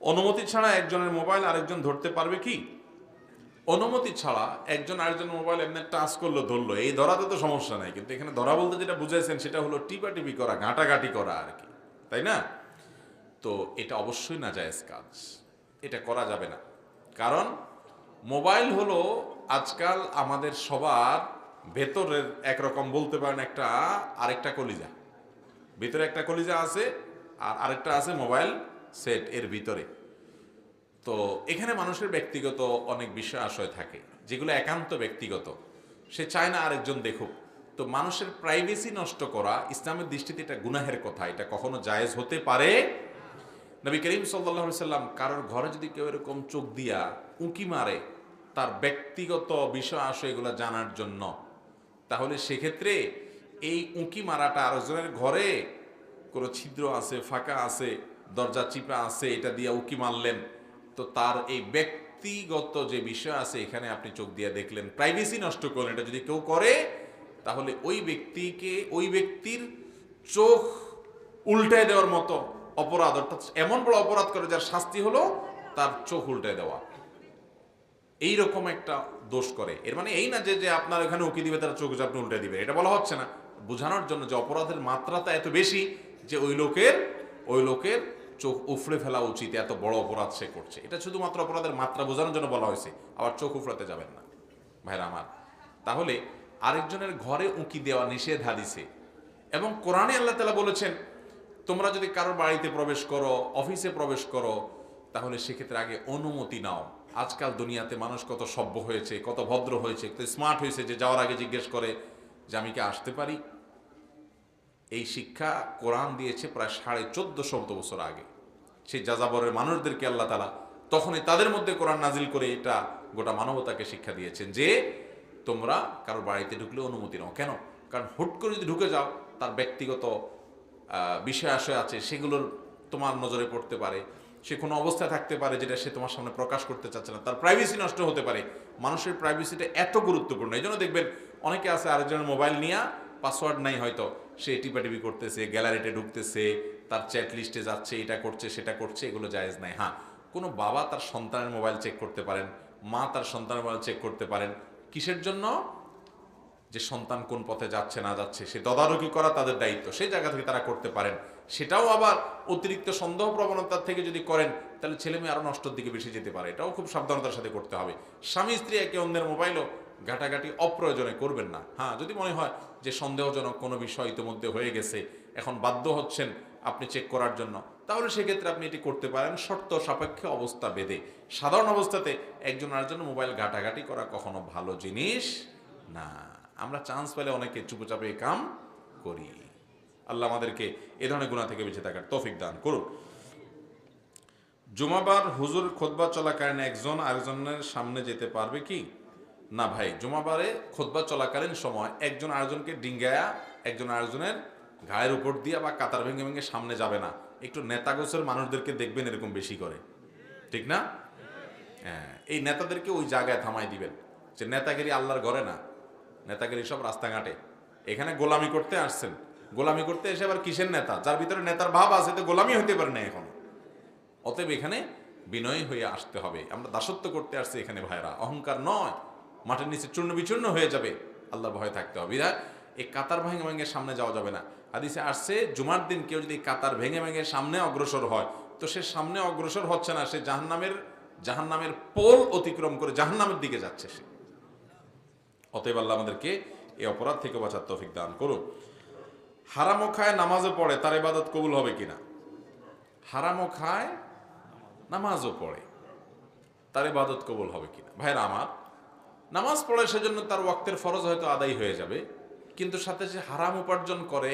অনুমতি ছাড়া একজনের মোবাইল আরেকজন ধরতে পারবে কি? অনুমতি ছাড়া একজন আরেকজন মোবাইল এমনি টাচ করলো, ধরলো, এই ধরাতে তো সমস্যা নাই, কিন্তু এখানে ধরা বলতে যেটা বুঝাইছেন সেটা হলো টিপাটিপি করা, ঘাটাঘাটি করা আর কি, তাই না? তো এটা অবশ্যই নাজায়েজ কাজ, এটা করা যাবে না। কারণ মোবাইল হলো আজকাল আমাদের সবার ভেতরের একরকম বলতে পারেন একটা আরেকটা কলিজা, ভিতরে একটা কলিজা আছে আর আরেকটা আছে মোবাইল সেট এর ভিতরে। তো এখানে মানুষের ব্যক্তিগত অনেক বিষয় আশয় থাকে যেগুলো একান্ত ব্যক্তিগত, সে চায় না আরেকজন দেখুক। তো মানুষের প্রাইভেসি নষ্ট করা ইসলামের দৃষ্টিতে এটা গুনাহের কথা, এটা কখনো জায়েজ হতে পারে। নবী করিম সাল্লাল্লাহু আলাইহি সাল্লাম কারোর ঘরে যদি কেউ এরকম চোখ দিয়া উঁকি মারে তার ব্যক্তিগত বিষয় আশয় এগুলো জানার জন্য, তাহলে সেক্ষেত্রে এই উঁকি মারাটা আরেকজনের ঘরে কোনো ছিদ্র আছে, ফাঁকা আছে, দরজা চিপা আছে, এটা দিয়ে উঁকি মারলেন, তো তার এই ব্যক্তিগত যে বিষয় আছে এখানে আপনি চোখ দিয়ে দেখলেন, প্রাইভেসি নষ্ট করলেন। এটা যদি কেউ করে তাহলে ওই ব্যক্তির চোখ উল্টায় দেওয়ার মতো অপরাধ, অর্থাৎ এমন বড় অপরাধ করে যার শাস্তি হলো তার চোখ উল্টায় দেওয়া, এইরকম একটা দোষ করে। এর মানে এই না যে আপনার এখানে উকি দিবে তার চোখ আপনি উল্টে দিবে, এটা বলা হচ্ছে না। বোঝানোর জন্য যে অপরাধের মাত্রাটা এত বেশি যে ওই লোকের চোখ উফড়ে ফেলা উচিত, এত বড় অপরাধ সে করছে। এটা শুধুমাত্র অপরাধের মাত্রা বোঝানোর জন্য বলা হয়েছে, আবার চোখ উফড়াতে যাবেন না ভাইরা আমার। তাহলে আরেকজনের ঘরে উঁকি দেওয়া নিষেধ হাদিসে, এবং কোরআনে আল্লাহ তাআলা বলেছেন তোমরা যদি কারোর বাড়িতে প্রবেশ করো, অফিসে প্রবেশ করো, তাহলে সেক্ষেত্রে আগে অনুমতি নাও। আজকাল দুনিয়াতে মানুষ কত সভ্য হয়েছে, কত ভদ্র হয়েছে, কত স্মার্ট হয়েছে যে যাওয়ার আগে জিজ্ঞেস করে যে আমি কি আসতে পারি। এই শিক্ষা কোরআন দিয়েছে প্রায় 1450 বছর আগে। সেই যাযাবরের মানুষদেরকে আল্লাহ তাআলা তখনই তাদের মধ্যে কোরআন নাজিল করে এটা গোটা মানবতাকে শিক্ষা দিয়েছেন যে তোমরা কারোর বাড়িতে ঢুকলে অনুমতি নাও। কেন? কারণ হুট করে যদি ঢুকে যাও তার ব্যক্তিগত বিষয় আশয় আছে, সেগুলোর তোমার নজরে পড়তে পারে, সে কোনো অবস্থায় থাকতে পারে যেটা সে তোমার সামনে প্রকাশ করতে চাচ্ছে না, তার প্রাইভেসি নষ্ট হতে পারে। মানুষের প্রাইভেসিটা এত গুরুত্বপূর্ণ, এই জন্য দেখবেন অনেকে আছে আরেকজনের মোবাইল নিয়ে, পাসওয়ার্ড নাই হয়তো, সে টিপাটিপি করতেছে, গ্যালারিতে ঢুকতেছে, তার চ্যাট লিস্টে যাচ্ছে, এটা করছে সেটা করছে, এগুলো জায়েজ নাই। হ্যাঁ, কোনো বাবা তার সন্তানের মোবাইল চেক করতে পারেন, মা তার সন্তানের মোবাইল চেক করতে পারেন। কিসের জন্য? যে সন্তান কোন পথে যাচ্ছে না যাচ্ছে সে তদারকি করা তাদের দায়িত্ব, সেই জায়গা থেকে তারা করতে পারেন। সেটাও আবার অতিরিক্ত সন্দেহ প্রবণতার থেকে যদি করেন তাহলে ছেলে মেয়ে আরো নষ্টর দিকে বেশি যেতে পারে, এটাও খুব সাবধানতার সাথে করতে হবে। স্বামী স্ত্রী একে অন্যের মোবাইলও ঘাটাঘাটি অপ্রয়োজনে করবেন না। হ্যাঁ, যদি মনে হয় যে সন্দেহজনক কোনো বিষয় ইতিমধ্যে হয়ে গেছে, এখন বাধ্য হচ্ছেন আপনি চেক করার জন্য, তাহলে সেক্ষেত্রে আপনি এটি করতে পারেন শর্ত সাপেক্ষে, অবস্থা বেঁধে। সাধারণ অবস্থাতে একজন আরেকজন মোবাইল ঘাটাঘাটি করা কখনো ভালো জিনিস না। আমরা চান্স পেলে অনেকে চুপচাপে কাম করি। আল্লাহ আমাদেরকে এ ধরনের গুনাহ থেকে বেঁচে থাকার তৌফিক দান করুন। জুমাবার হুজুর খুতবা চলাকালীন একজন আরেকজনের সামনে যেতে পারবে কি? না ভাই, জুমাবারে খুতবা চলাকালীন সময় একজন আরেকজনকে ডিঙ্গায়া একজন আরেকজনের ঘায়ের উপর দিয়ে বা কাতার ভেঙে ভেঙে সামনে যাবে না। একটু নেতাগোছের মানুষদেরকে দেখবেন এরকম বেশি করে, ঠিক না? হ্যাঁ, এই নেতাদেরকে ওই জায়গায় থামাই দিবেন যে নেতাগিরি আল্লাহর ঘরে না, নেতাগিরি সব রাস্তাঘাটে। এখানে গোলামি করতে আসছেন, গোলামি করতে এসে আবার কিসের নেতা? যার ভিতরে নেতার ভাব আছে তো গোলামি হতে পারে না এখন। অতএব এখানে বিনয়ী হয়ে আসতে হবে। আমরা দাসত্ব করতে আসছি এখানে ভাইরা, অহংকার নয়। মাটির নিচে চূর্ণ বিচূর্ণ হয়ে যাবে, আল্লাহর ভয় থাকতে হবে। এই কাতার ভেঙে ভেঙে সামনে যাওয়া যাবে না। হাদিসে আসছে জুমার দিন কেউ যদি কাতার ভেঙে ভেঙে সামনে অগ্রসর হয়, তো সে সামনে অগ্রসর হচ্ছে না, সে জাহান্নামের পোল অতিক্রম করে জাহান্নামের দিকে যাচ্ছে সে। অতএব আল্লাহ আমাদেরকে এই অপরাধ থেকে বাঁচার তৌফিক দান করুন। হারামও খায় নামাজও পড়ে, তার ইবাদত কবুল হবে কিনা? হারামও খায় নামাজও পড়ে, তার ইবাদত কবুল হবে কিনা? ভাইরা আমার, নামাজ পড়ে সেজন্য তার ওয়াক্তের ফরজ হয়তো আদায় হয়ে যাবে, কিন্তু সাথে যে হারাম উপার্জন করে,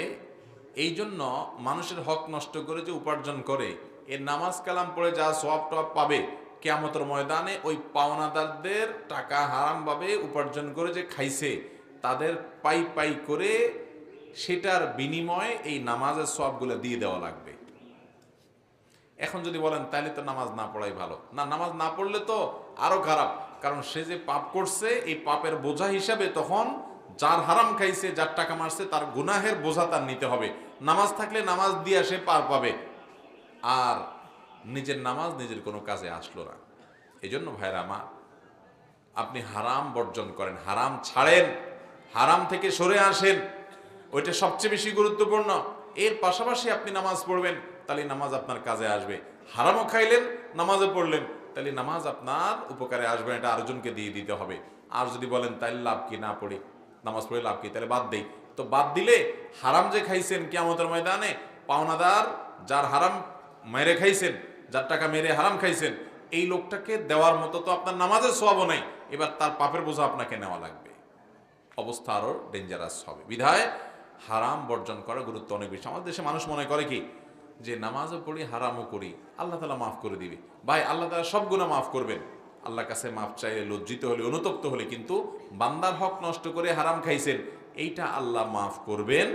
এই জন্য মানুষের হক নষ্ট করে যে উপার্জন করে, এর নামাজ কালাম পড়ে যা সওয়াব টওয়াব পাবে কিয়ামতের ময়দানে ওই পাওনাদারদের টাকা হারামভাবে উপার্জন করে যে খাইছে তাদের পাই পাই করে সেটার বিনিময়ে এই নামাজের সওয়াবগুলো দিয়ে দেওয়া লাগবে। এখন যদি বলেন তাহলে তো নামাজ না পড়াই ভালো, না, নামাজ না পড়লে তো আরো খারাপ, কারণ সে যে পাপ করছে এই পাপের বোঝা হিসাবে তখন যার হারাম খাইছে, যার টাকা মারছে, তার গুনাহের বোঝা তার নিতে হবে। নামাজ থাকলে নামাজ দিয়ে সে পার পাবে, আর নিজের নামাজ নিজের কোনো কাজে আসলো না। এই জন্য ভাইরা আমার, আপনি হারাম বর্জন করেন, হারাম ছাড়েন, হারাম থেকে সরে আসেন, ওইটা সবচেয়ে বেশি গুরুত্বপূর্ণ। এর পাশাপাশি আপনি নামাজ পড়বেন, তাহলে নামাজ আপনার কাজে আসবে। হারামও খাইলেন, নামাজও পড়লেন, তাহলে নামাজ আপনার উপকারে আসবে, এটা আরেকজনকে দিয়ে দিতে হবে। আর যদি বলেন তাইলে লাভ কি, না পড়ি, নামাজ পড়ে লাভ কি, তাহলে বাদ দেই, তো বাদ দিলে হারাম যে খাইছেন কিয়ামতের ময়দানে পাওনাদার যার হারাম মেরে খাইছেন, যার টাকা মেরে হারাম খাইছেন, এই লোকটাকে দেওয়ার মতো তো আপনার নামাজের সওয়াবও নেই, এবার তার পাপের বোঝা আপনাকে নেওয়া লাগবে, অবস্থা আরও ডেঞ্জারাস হবে। বিধায় হারাম বর্জন করা গুরুত্ব অনেক বেশি। আমাদের দেশে মানুষ মনে করে কি যে নামাজও পড়ি হারামও করি, আল্লাহ তাআলা মাফ করে দিবে। ভাই, আল্লাহ তাআলা সব গুনাহ মাফ করবেন। আল্লাহর কাছে মাফ চাইলে, লজ্জিত হলে, অনুতপ্ত হলে, কিন্তু বান্দার হক নষ্ট করে হারাম খাইছেন, এইটা আল্লাহ মাফ করবেন।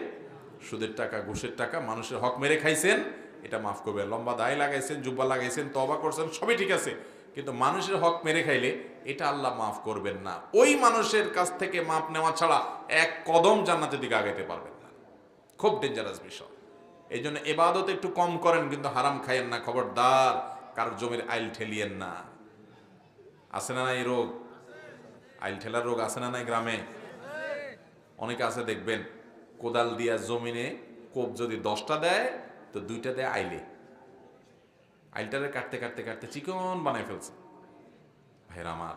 সুদের টাকা, ঘুষের টাকা, মানুষের হক মেরে খাইছেন, এটা মাফ করবেন। লম্বা দাড়ি লাগাইছেন, জুব্বা লাগাইছেন, তওবা করছেন, সবই ঠিক আছে, কিন্তু মানুষের হক মেরে খাইলে এটা আল্লাহ মাফ করবেন না। ওই মানুষের কাছ থেকে মাফ নেওয়া ছাড়া এক কদম জান্নাতের দিকে আগাইতে পারবেন না। খুব ডেঞ্জারাস বিষয়। এই জন্য এবাদত একটু কম করেন, কিন্তু হারাম খাইয়েন না, খবরদার। কারোর জমির আইল ঠেলিয়েন না। আছে না এই রোগ? আইল ঠেলার রোগ আছে না নাই গ্রামে? অনেকে আছে দেখবেন, কোদাল দিয়া জমিনে কোপ যদি 10টা দেয় তো 2টা দেয় আইলে। আইলটারে কাটতে কাটতে কাটতে চিকন বানাই ফেলছে। ভাইরা আমার,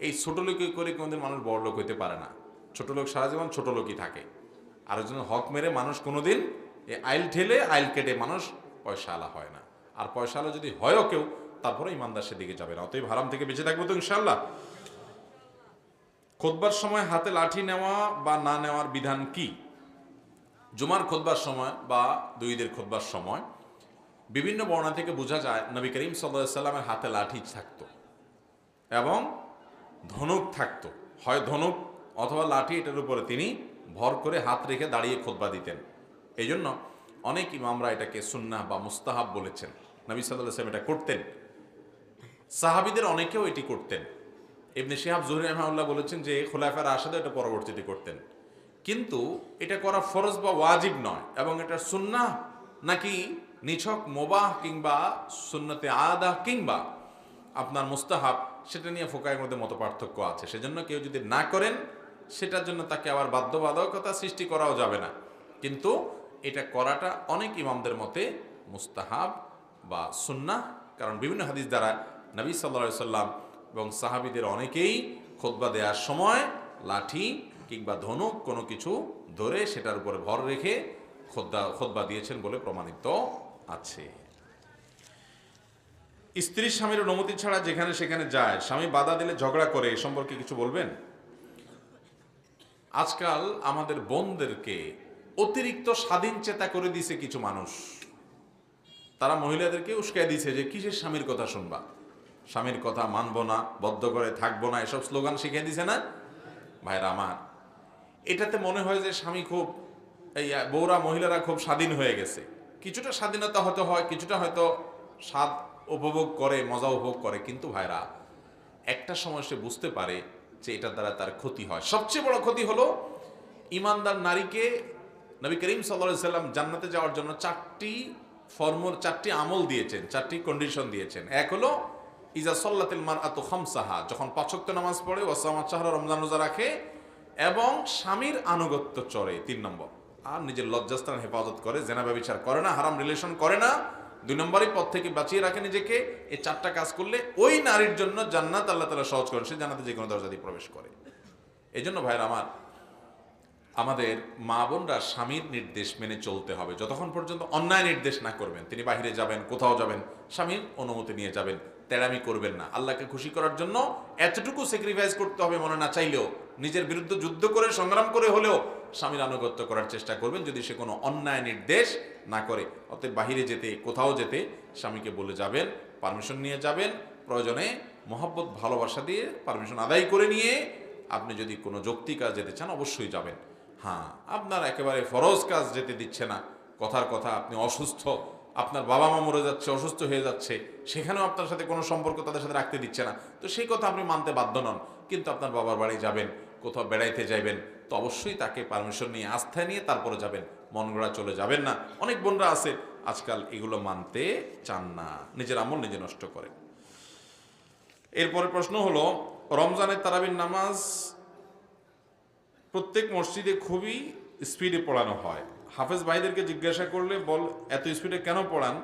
এই ছোট লোক করে কোনোদিন মানুষ বড় লোক হইতে পারে না। ছোট লোক সারা জীবন ছোট লোকই থাকে। আরেকজনের হক মেরে মানুষ কোনোদিন এই আইল ঠেলে, আইল কেটে মানুষ পয়সাওয়ালা হয় না। আর পয়সাওয়ালা যদি হয়ও কেউ, তারপরে ইমানদার সেদিকে যাবে না। অতএব হারাম থেকে বেঁচে থাকবো তো ইনশাআল্লাহ। খুতবার সময় হাতে লাঠি নেওয়া বা না নেওয়ার বিধান কি? জুমার খুতবার সময় বা ঈদের খুতবার সময় বিভিন্ন বর্ণনা থেকে বোঝা যায় নবী করিম সাল্লাল্লাহু আলাইহি সাল্লামের হাতে লাঠি থাকতো এবং ধনুক থাকতো। হয় ধনুক অথবা লাঠি, এটার উপরে তিনি ভর করে হাত রেখে দাঁড়িয়ে খুতবা দিতেন। এই জন্য অনেক ইমামরা এটাকে সুন্নাহ বা মুস্তাহাব বলেছেন। নবী সাল্লাল্লাহু আলাইহি ওয়াসাল্লাম এটা করতেন, সাহাবীদের অনেকেও এটি করতেন। ইবনে শিহাব জুহরি রাহিমাহুল্লাহ বলেছেন যে খুলাফায়ে রাশিদুন এটা পরবর্তীতে করতেন, কিন্তু এটা করা ফরজ বা ওয়াজিব নয়। এবং এটা সুন্নাহ নাকি নিছক মুবাহ কিংবা সুন্নতে আদা কিংবা আপনার মুস্তাহাব, সেটা নিয়ে ফুকাহের মধ্যে মত পার্থক্য আছে। সেজন্য কেউ যদি না করেন, সেটার জন্য তাকে আবার বাধ্যবাধকতা সৃষ্টি করাও যাবে না। কিন্তু এটা করাটা অনেক ইমামদের মতে মুস্তাহাব বা সুন্নাহ। কারণ বিভিন্ন হাদিস দ্বারা নবী সাল্লাল্লাহু আলাইহি সাল্লাম এবং সাহাবীদের অনেকেই খুতবা দেওয়ার সময় লাঠি কিংবা ধনুক কোনো কিছু ধরে সেটার উপরে ভর রেখে খুতবা দিয়েছেন বলে প্রমাণিত আছে। স্ত্রী স্বামীর অনুমতি ছাড়া যেখানে সেখানে যায়, স্বামী বাধা দিলে ঝগড়া করে, এ সম্পর্কে কিছু বলবেন? আজকাল আমাদের বোনদেরকে অতিরিক্ত স্বাধীন চেতা করে দিছে কিছু মানুষ। তারা মহিলাদেরকে উস্কাই দিছে যে কিসের স্বামীর কথা শুনবা, স্বামীর কথা মানবো না, বদ্ধ করে থাকবো না, এসব স্লোগান শিখিয়ে দিছে না। ভাইরা আমার, এটাতে মনে হয় যে স্বামী খুব, এই বউরা মহিলারা খুব স্বাধীন হয়ে গেছে। কিছুটা স্বাধীনতা হতে হয়, কিছুটা হয়তো স্বাদ উপভোগ করে, মজা উপভোগ করে, কিন্তু ভাইরা একটা সময় সে বুঝতে পারে যে এটার দ্বারা তার ক্ষতি হয়। সবচেয়ে বড় ক্ষতি হলো ইমানদার নারীকে নবী করিম সাল্লাল্লাহু আলাইহি সাল্লাম জান্নাতে যাওয়ার জন্য 4টি আমল দিয়েছেন, 4টি কন্ডিশন দিয়েছেন। এক হলো ইজা সাল্লাতিল মারআতু খামসাহা, যখন 5 ওয়াক্ত নামাজ পড়ে, ওয়াসামাত শাহরা, রমজান রোজা রাখে এবং স্বামীর আনুগত্য চরে, 3 নম্বর, আর নিজের লজ্জাস্থান হেফাজত করে, জেনা ব্যভিচার করে না, হারাম রিলেশন করে না, 2 নম্বরই পথ থেকে বাঁচিয়ে রাখে নিজেকে। এই 4টা কাজ করলে ওই নারীর জন্য জান্নাত আল্লাহ তাআলা সহজ করেন, সে জান্নাতে যে কোনো দরজা দিয়ে প্রবেশ করে। এই জন্য ভাইরা আমার, আমাদের মা বোনরা স্বামীর নির্দেশ মেনে চলতে হবে। যতক্ষণ পর্যন্ত অন্যায় নির্দেশ না করবেন, তিনি বাহিরে যাবেন, কোথাও যাবেন, স্বামীর অনুমতি নিয়ে যাবেন, তেড়ামি করবেন না। আল্লাহকে খুশি করার জন্য এতটুকু স্যাক্রিফাইস করতে হবে, মনে না চাইলেও, নিজের বিরুদ্ধে যুদ্ধ করে, সংগ্রাম করে হলেও স্বামীর আনুগত্য করার চেষ্টা করবেন, যদি সে কোনো অন্যায় নির্দেশ না করে। অতএব বাহিরে যেতে, কোথাও যেতে স্বামীকে বলে যাবেন, পারমিশন নিয়ে যাবেন, প্রয়োজনে মহব্বত ভালোবাসা দিয়ে পারমিশন আদায় করে নিয়ে আপনি যদি কোনো যৌক্তিক কাজ যেতে চান অবশ্যই যাবেন। হ্যাঁ, আপনার একেবারে ফরজ কাজ যেতে দিচ্ছে না, কথার কথা আপনি অসুস্থ, আপনার বাবা মা মরে যাচ্ছে, অসুস্থ হয়ে যাচ্ছে, সেখানেও আপনার সাথে কোনো সম্পর্ক তাদের সাথে রাখতে দিচ্ছে না, তো সেই কথা আপনি মানতে বাধ্য নন। কিন্তু আপনার বাবার বাড়ি যাবেন, কোথাও বেড়াইতে যাবেন, তো অবশ্যই তাকে পারমিশন নিয়ে, আস্থায় নিয়ে তারপরে যাবেন, মন গড়া চলে যাবেন না। অনেক বোনরা আছে আজকাল এগুলো মানতে চান না, নিজের আমল নিজে নষ্ট করে। এরপরে প্রশ্ন হলো, রমজানের তারাবির নামাজ প্রত্যেক মসজিদে খুবই স্পিডে পড়ানো হয়। হাফেজ ভাইদেরকে জিজ্ঞাসা করলে এত স্পিডে কেন পড়ান?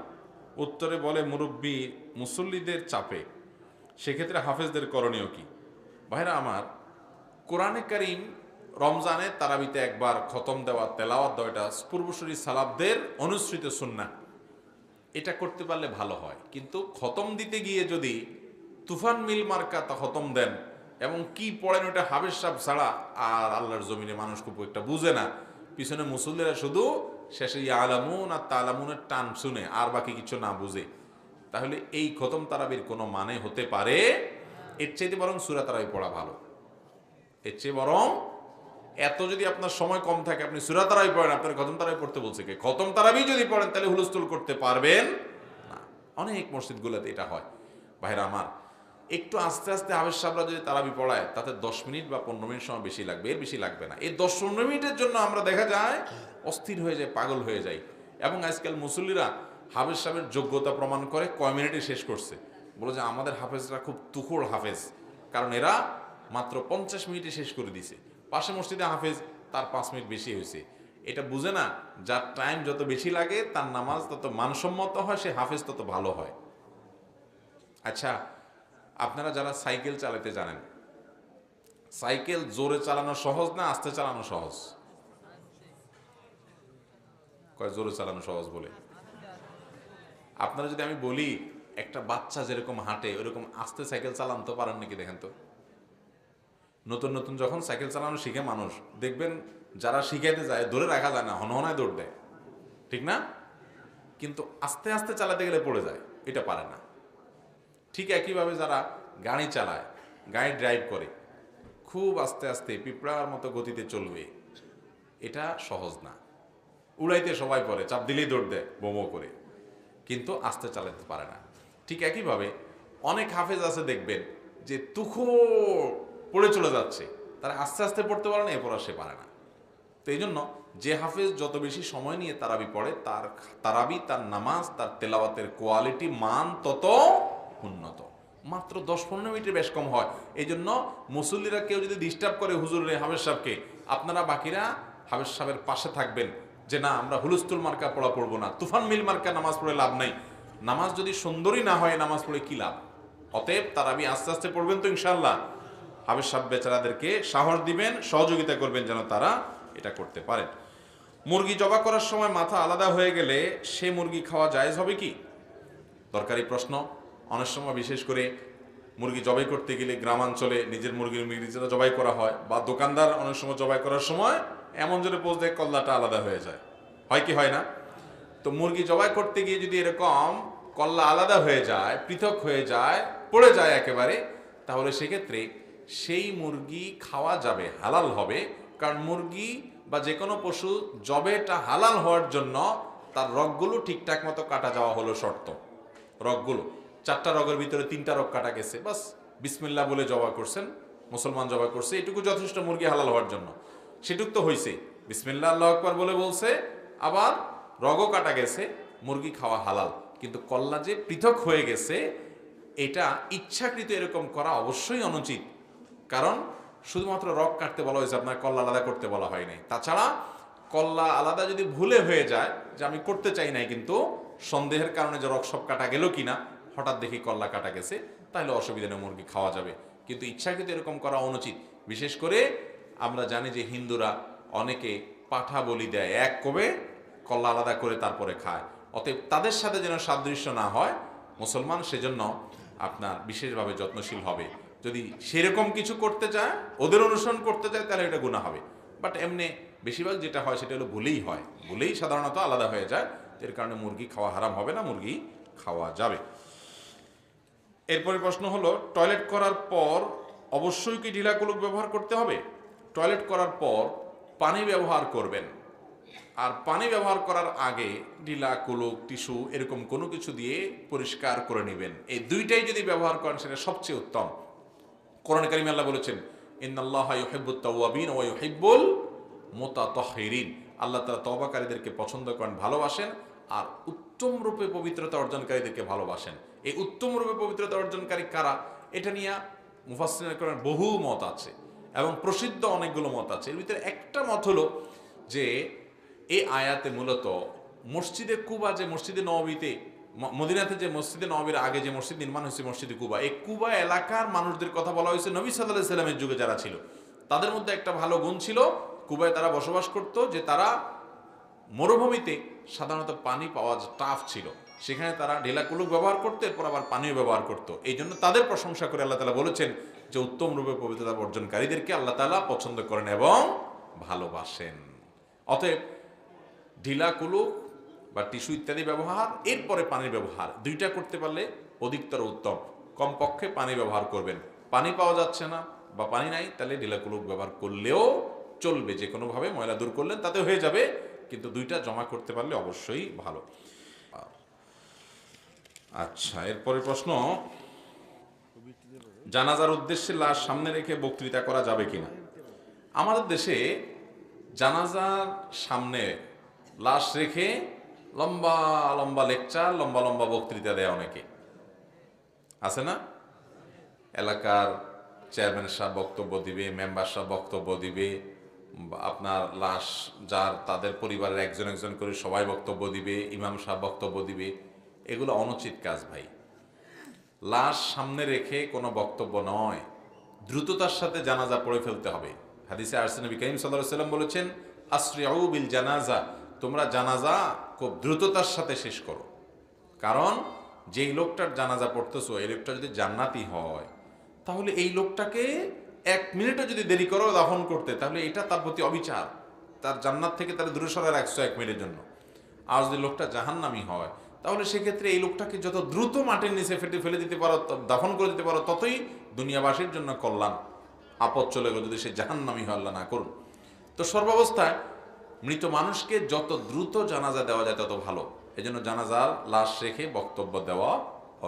উত্তরে বলে মুরব্বী মুসল্লিদের চাপে। সেক্ষেত্রে হাফেজদের করণীয় কি? ভাইরা আমার, কোরআনে কারীম রমজানে তারাবিতে একবার খতম দেওয়া, তেলাওয়াত দেওয়া, এটা পূর্বসূরি সালাফদের অনুসৃত সুন্নাহ। এটা করতে পারলে ভালো হয়, কিন্তু খতম দিতে গিয়ে যদি তুফান মিল মার্কা তা খতম দেন এবং কি পড়েন ওটা হাবের সাপ ছাড়া আর আল্লাহর জমিনে মানুষ খুব একটা বুঝে না। পিছনে মুসল্লিরা শুধু শেষে আলামুন আর তালামুনের টান শুনে আর বাকি কিছু না বুঝে। তাহলে এই খতম তারাবির কোনো মানে হতে পারে? এর চাইতে বরং সূরা তারাবি পড়া ভালো। এর চেয়ে বরং এত যদি আপনার সময় কম থাকে আপনি সূরা তারাবি পড়েন, আপনার খতম তারাবি পড়তে বলছে কে? খতম তারাবি যদি পড়েন তাহলে হুলস্থুল করতে পারবেন না। অনেক মসজিদগুলোতে এটা হয়। ভাইরা আমার, একটু আস্তে আস্তে হাফেজ সাহেবরা যদি তারাবি পড়ায় তাতে 10 মিনিট বা 15 মিনিট সময় বেশি লাগবে, এর বেশি লাগবে না। এই 10-15 মিনিটের জন্য আমরা দেখা যায় অস্থির হয়ে যায়, পাগল হয়ে যাই। এবং আজকাল মুসল্লিরা হাফেজ সাহেবের যোগ্যতা প্রমাণ করে কয় মিনিটে শেষ করছে, বলে যে আমাদের হাফেজরা খুব তুখোড় হাফেজ, কারণ এরা মাত্র 50 মিনিটে শেষ করে দিছে। পাশে মসজিদে হাফেজ, তার 5 মিনিট বেশি হয়েছে। এটা বুঝে না, যার টাইম যত বেশি লাগে তার নামাজ তত মানসম্মত হয়, সে হাফেজ তত ভালো হয়। আচ্ছা, আপনারা যারা সাইকেল চালাতে জানেন, সাইকেল জোরে চালানো সহজ না আস্তে চালানো সহজ? কয় জোরে চালানো সহজ বলে। আপনারা যদি আমি বলি একটা বাচ্চা যেরকম হাঁটে ওরকম আস্তে সাইকেল চালান তো পারেন নাকি দেখেন তো? নতুন নতুন যখন সাইকেল চালানো শিখে মানুষ, দেখবেন যারা শিখাইতে যায় ধরে রাখা যায় না, হনহনায় দৌড় দেয়, ঠিক না? কিন্তু আস্তে আস্তে চালাতে গেলে পড়ে যায়, এটা পারে না। ঠিক একইভাবে যারা গাড়ি চালায়, গাড়ি ড্রাইভ করে, খুব আস্তে আস্তে পিঁপড়ার মতো গতিতে চলবে, এটা সহজ না। উড়াইতে সবাই পড়ে, চাপ দিলেই দৌড় দেয় বোমো করে, কিন্তু আস্তে চালাতে পারে না। ঠিক একইভাবে অনেক হাফেজ আছে দেখবেন যে তুখো পড়ে চলে যাচ্ছে, তারা আস্তে আস্তে পড়তে পারে না, এরপর আর সে পারে না। তো এই জন্য যে হাফেজ যত বেশি সময় নিয়ে তারাবি পড়ে, তার তারাবি, তার নামাজ, তার তেলাওয়াতের কোয়ালিটি, মান তত উন্নত। মাত্র 10-15 মিনিটের বেশ কম হয়। এই জন্য মুসল্লিরা কেউ যদি ডিস্টার্ব করে হুজুরের হাফেজ সাহেবকে, আপনারা বাকিরা হাফেজ সাহেবের পাশে থাকবেন যে না, আমরা হুলস্থুল মার্কা পড়া পড়বো না, তুফান মিল মার্কা নামাজ পড়ে লাভ নাই। নামাজ যদি সুন্দরই না হয়, নামাজ পড়ে কি লাভ? অতএব তারাবি আস্তে আস্তে পড়বেন তো ইনশাআল্লাহ। হাফেজ সাহেব বেচারাদেরকে সাহস দিবেন, সহযোগিতা করবেন যেন তারা এটা করতে পারেন। মুরগি জবাই করার সময় মাথা আলাদা হয়ে গেলে সে মুরগি খাওয়া জায়েজ হবে কি? দরকারি প্রশ্ন। অনেক সময় বিশেষ করে মুরগি জবাই করতে গেলে গ্রামাঞ্চলে নিজের মুরগির নিজেরা জবাই করা হয়, বা দোকানদার অনেক সময় জবাই করার সময় এমন জোরে পোজ দেয় কল্লাটা আলাদা হয়ে যায়, হয় কি হয় না? তো মুরগি জবাই করতে গিয়ে যদি এরকম কল্লা আলাদা হয়ে যায়, পৃথক হয়ে যায়, পড়ে যায় একেবারে, তাহলে সেক্ষেত্রে সেই মুরগি খাওয়া যাবে, হালাল হবে। কারণ মুরগি বা যে কোনো পশু জবেটা হালাল হওয়ার জন্য তার রগগুলো ঠিকঠাক মতো কাটা যাওয়া হলো শর্ত। রগগুলো 4টা রগের ভিতরে 3টা রগ কাটা গেছে, বাস বিসমিল্লাহ বলে জবা করছেন, মুসলমান জবা করছে, এটুকু যথেষ্ট মুরগি হালাল হওয়ার জন্য। সেটুক তো হয়েছে, বিসমিল্লাহ আল্লাহু আকবার বলে বলছে, আবার রগও কাটা গেছে, মুরগি খাওয়া হালাল। কিন্তু কল্লা যে পৃথক হয়ে গেছে, এটা ইচ্ছাকৃত এরকম করা অবশ্যই অনুচিত। কারণ শুধুমাত্র রগ কাটতে বলা হয়েছে, আপনার কল্লা আলাদা করতে বলা হয় নাই। তাছাড়া কল্লা আলাদা যদি ভুলে হয়ে যায়, যে আমি করতে চাই নাই কিন্তু সন্দেহের কারণে যে রগ সব কাটা গেল কিনা, হঠাৎ দেখি কল্লা কাটা গেছে, তাহলে অসুবিধা নেই, মুরগি খাওয়া যাবে। কিন্তু ইচ্ছাকৃত এরকম করা অনুচিত। বিশেষ করে আমরা জানি যে হিন্দুরা অনেকে পাঠা বলি দেয়, এক কবে কল্লা আলাদা করে তারপরে খায়। অতএব তাদের সাথে যেন সাদৃশ্য না হয়, মুসলমান সেজন্য আপনার বিশেষভাবে যত্নশীল হবে। যদি সেরকম কিছু করতে চায়, ওদের অনুসরণ করতে চায়, তাহলে এটা গুনাহ হবে। বাট এমনি বেশিরভাগ যেটা হয় সেটা হলো ভুলেই হয়, ভুলেই সাধারণত আলাদা হয়ে যায়। এর কারণে মুরগি খাওয়া হারাম হবে না, মুরগি খাওয়া যাবে। এরপরে প্রশ্ন হলো, টয়লেট করার পর অবশ্যই কি ঢিলা কুলুক ব্যবহার করতে হবে? টয়লেট করার পর পানি ব্যবহার করবেন, আর পানি ব্যবহার করার আগে ঢিলা কুলুক, টিস্যু এরকম কোনো কিছু দিয়ে পরিষ্কার করে নেবেন। এই দুইটাই যদি ব্যবহার করেন সেটা সবচেয়ে উত্তম। কোরআন কারিমে আল্লাহ বলেছেন, ইন্নাল্লাহা ইউহিব্বুত তাওয়াবিন ওয়া ইউহিব্বুল মুতাতাহহিরিন। আল্লাহ তাআলা তওবাকারীদেরকে পছন্দ করেন, ভালোবাসেন, আর উত্তম রূপে পবিত্রতা অর্জনকারীদেরকে ভালোবাসেন। এই উত্তম রূপে পবিত্রতা অর্জনকারী কারা, এটা নিয়ে মুফাসসিরিনের বহু মত আছে এবং প্রসিদ্ধ অনেকগুলো মত আছে। এর ভিতরে একটা মত হলো যে এই আয়াতে মূলত মসজিদে কুবা, যে মসজিদে নববীতে, মদিনাতে যে মসজিদে নববীর আগে যে মসজিদ নির্মাণ হয়েছে মসজিদে কুবা, এই কুবা এলাকার মানুষদের কথা বলা হয়েছে। নবী সাল্লাল্লাহু আলাইহি সাল্লামের যুগে যারা ছিল তাদের মধ্যে একটা ভালো গুণ ছিল, কুবায় তারা বসবাস করত, যে তারা মরুভূমিতে সাধারণত পানি পাওয়া টাফ ছিল। সেখানে তারা ঢেলা কুলুক ব্যবহার করতো, এরপর আবার পানীয় ব্যবহার করতো। এই জন্য তাদের প্রশংসা করে আল্লাহ তাআলা বলেছেন যে উত্তম রূপে পবিত্রতা বর্জনকারীদেরকে আল্লাহ তাআলা পছন্দ করেন এবং ভালোবাসেন। অতএব ঢিলা কুলুক বা টিস্যু ইত্যাদি ব্যবহার, এরপরে পানির ব্যবহার, দুইটা করতে পারলে অধিকতর উত্তম। কমপক্ষে পানি ব্যবহার করবেন। পানি পাওয়া যাচ্ছে না বা পানি নাই, তাহলে ঢিলা কুলুক ব্যবহার করলেও চলবে, যে কোনোভাবে ময়লা দূর করলেন তাতে হয়ে যাবে, কিন্তু দুইটা জমা করতে পারলে অবশ্যই ভালো। আচ্ছা, এরপরে প্রশ্ন, জানাজার উদ্দেশ্যে লাশ সামনে রেখে বক্তৃতা করা যাবে কিনা? আমাদের দেশে জানাজার সামনে লাশ রেখে লম্বা লম্বা লেকচার, লম্বা লম্বা বক্তৃতা দেয় অনেকে, আছে না? এলাকার চেয়ারম্যান সাহেব বক্তব্য দিবে, মেম্বার সাহেব বক্তব্য দিবে, আপনার লাশ যার তাদের পরিবারের একজন একজন করে সবাই বক্তব্য দিবে, ইমাম সাহেব বক্তব্য দিবে। এগুলো অনুচিত কাজ ভাই। লাশ সামনে রেখে কোনো বক্তব্য নয়, দ্রুততার সাথে জানাজা পড়ে ফেলতে হবে। হাদিসে আসছে নবী করিম সাল্লাল্লাহু আলাইহি ওয়াসাল্লাম বলেছেন, আসরিউ বিল জানাজা, তোমরা জানাজা খুব দ্রুততার সাথে শেষ করো। কারণ যেই লোকটার জানাজা পড়তেছো, এই লোকটা যদি জান্নাতি হয়, তাহলে এই লোকটাকে 1 মিনিটও যদি দেরি করো দাফন করতে, তাহলে এটা তার প্রতি অবিচার, তার জান্নাত থেকে তার দূরে সরায় রাখছো 1 মিনিটের জন্য। আর যদি লোকটা জাহান্নামী হয়, তাহলে সেক্ষেত্রে এই লোকটাকে যত দ্রুত মাটির নিচে ফেলে দিতে পারো, দাফন করে দিতে পারো, ততই দুনিয়াবাসীর জন্য কল্যাণ। আপদ চলে গেল যদি সে জাহান্নামী হয়, আল্লাহ না করুন। তো সর্বাবস্থায় মৃত মানুষকে যত দ্রুত জানাজা দেওয়া যায় তত ভালো। এই জন্য জানাজার লাশ রেখে বক্তব্য দেওয়া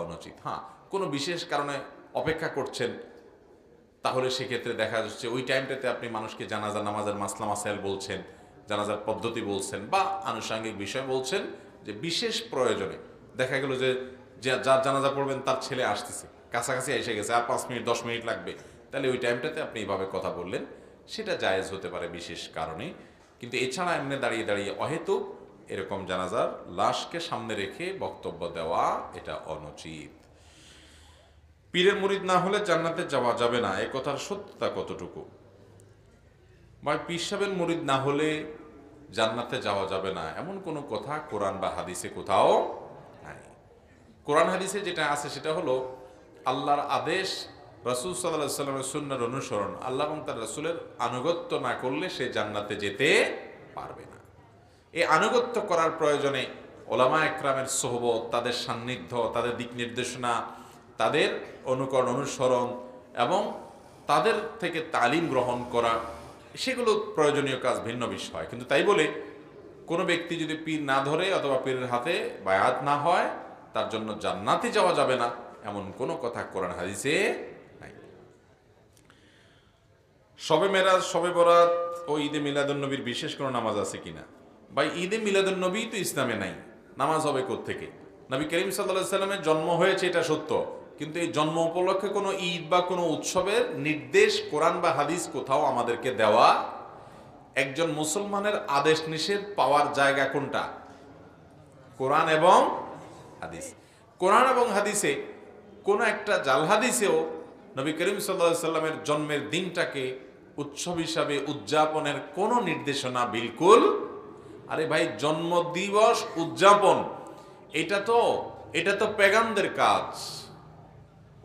অনুচিত। হ্যাঁ, কোনো বিশেষ কারণে অপেক্ষা করছেন, তাহলে সেক্ষেত্রে দেখা যাচ্ছে ওই টাইমটাতে আপনি মানুষকে জানাজা নামাজের মাসলা মাসাইল বলছেন, জানাজার পদ্ধতি বলছেন বা আনুষঙ্গিক বিষয় বলছেন, যে বিশেষ প্রয়োজনে দেখা গেল যে যার জানাজা পড়বেন তার ছেলে আসতেছে, কাছাকাছি এসে গেছে, আর 5 মিনিট 10 মিনিট লাগবে, তাহলে ওই টাইমটাতে আপনি এইভাবে কথা বললেন, সেটা জায়েজ হতে পারে বিশেষ কারণে। কিন্তু এছাড়া এমনি দাঁড়িয়ে দাঁড়িয়ে অহেতুক এরকম জানাজার লাশকে সামনে রেখে বক্তব্য দেওয়া, এটা অনুচিত। পীরের মুরিদ না হলে জান্নাতে যাওয়া যাবে না, এ কথার সত্যতা কতটুকু? বা পীর সাহেবের মুরিদ না হলে জান্নাতে যাওয়া যাবে না, এমন কোনো কথা কোরআন বা হাদিসে কোথাও নাই। কোরআন হাদিসে যেটা আছে সেটা হলো আল্লাহর আদেশ, রাসূল সাল্লাল্লাহু আলাইহি ওয়াসাল্লামের সুন্নাহর অনুসরণ, আল্লাহ এবং তার রাসূলের আনুগত্য না করলে সে জান্নাতে যেতে পারবে না। এই আনুগত্য করার প্রয়োজনে ওলামা একরামের সোহবত, তাদের সান্নিধ্য, তাদের দিক নির্দেশনা, তাদের অনুকরণ অনুসরণ এবং তাদের থেকে তালিম গ্রহণ করা, সেগুলো প্রয়োজনীয় কাজ, ভিন্ন বিষয়। কিন্তু তাই বলে কোনো ব্যক্তি যদি পীর না ধরে অথবা পীরের হাতে বায়াত না হয়, তার জন্য জান্নাতে যাওয়া যাবে না, এমন কোনো কথা কোরআন হাদিসে নাই। শবে মেরাজ, শবে বরাত ও ঈদে মিলাদুন্নবীর বিশেষ কোনো নামাজ আছে কিনা? ভাই, ঈদে মিলাদুন্নবী তো ইসলামে নাই, নামাজ হবে কোত্থেকে? নবী করিম সাল্লাল্লাহু আলাইহি সাল্লামের জন্ম হয়েছে, এটা সত্য, কিন্তু এই জন্ম উপলক্ষে কোনো ঈদ বা কোনো উৎসবের নির্দেশ কোরআন বা হাদিস কোথাও আমাদেরকে দেওয়া। একজন মুসলমানের আদেশ নিষেধ পাওয়ার জায়গা কোনটা? কোরআন এবং হাদিস। কোরআন এবং হাদিসে কোন একটা জাল হাদিসেও নবী করিম সাল্লাল্লাহু আলাইহি সাল্লামের জন্মের দিনটাকে উৎসব হিসাবে উদযাপনের কোনো নির্দেশনা বিলকুল। আরে ভাই, জন্মদিবস উদযাপন এটা তো পেগানদের কাজ।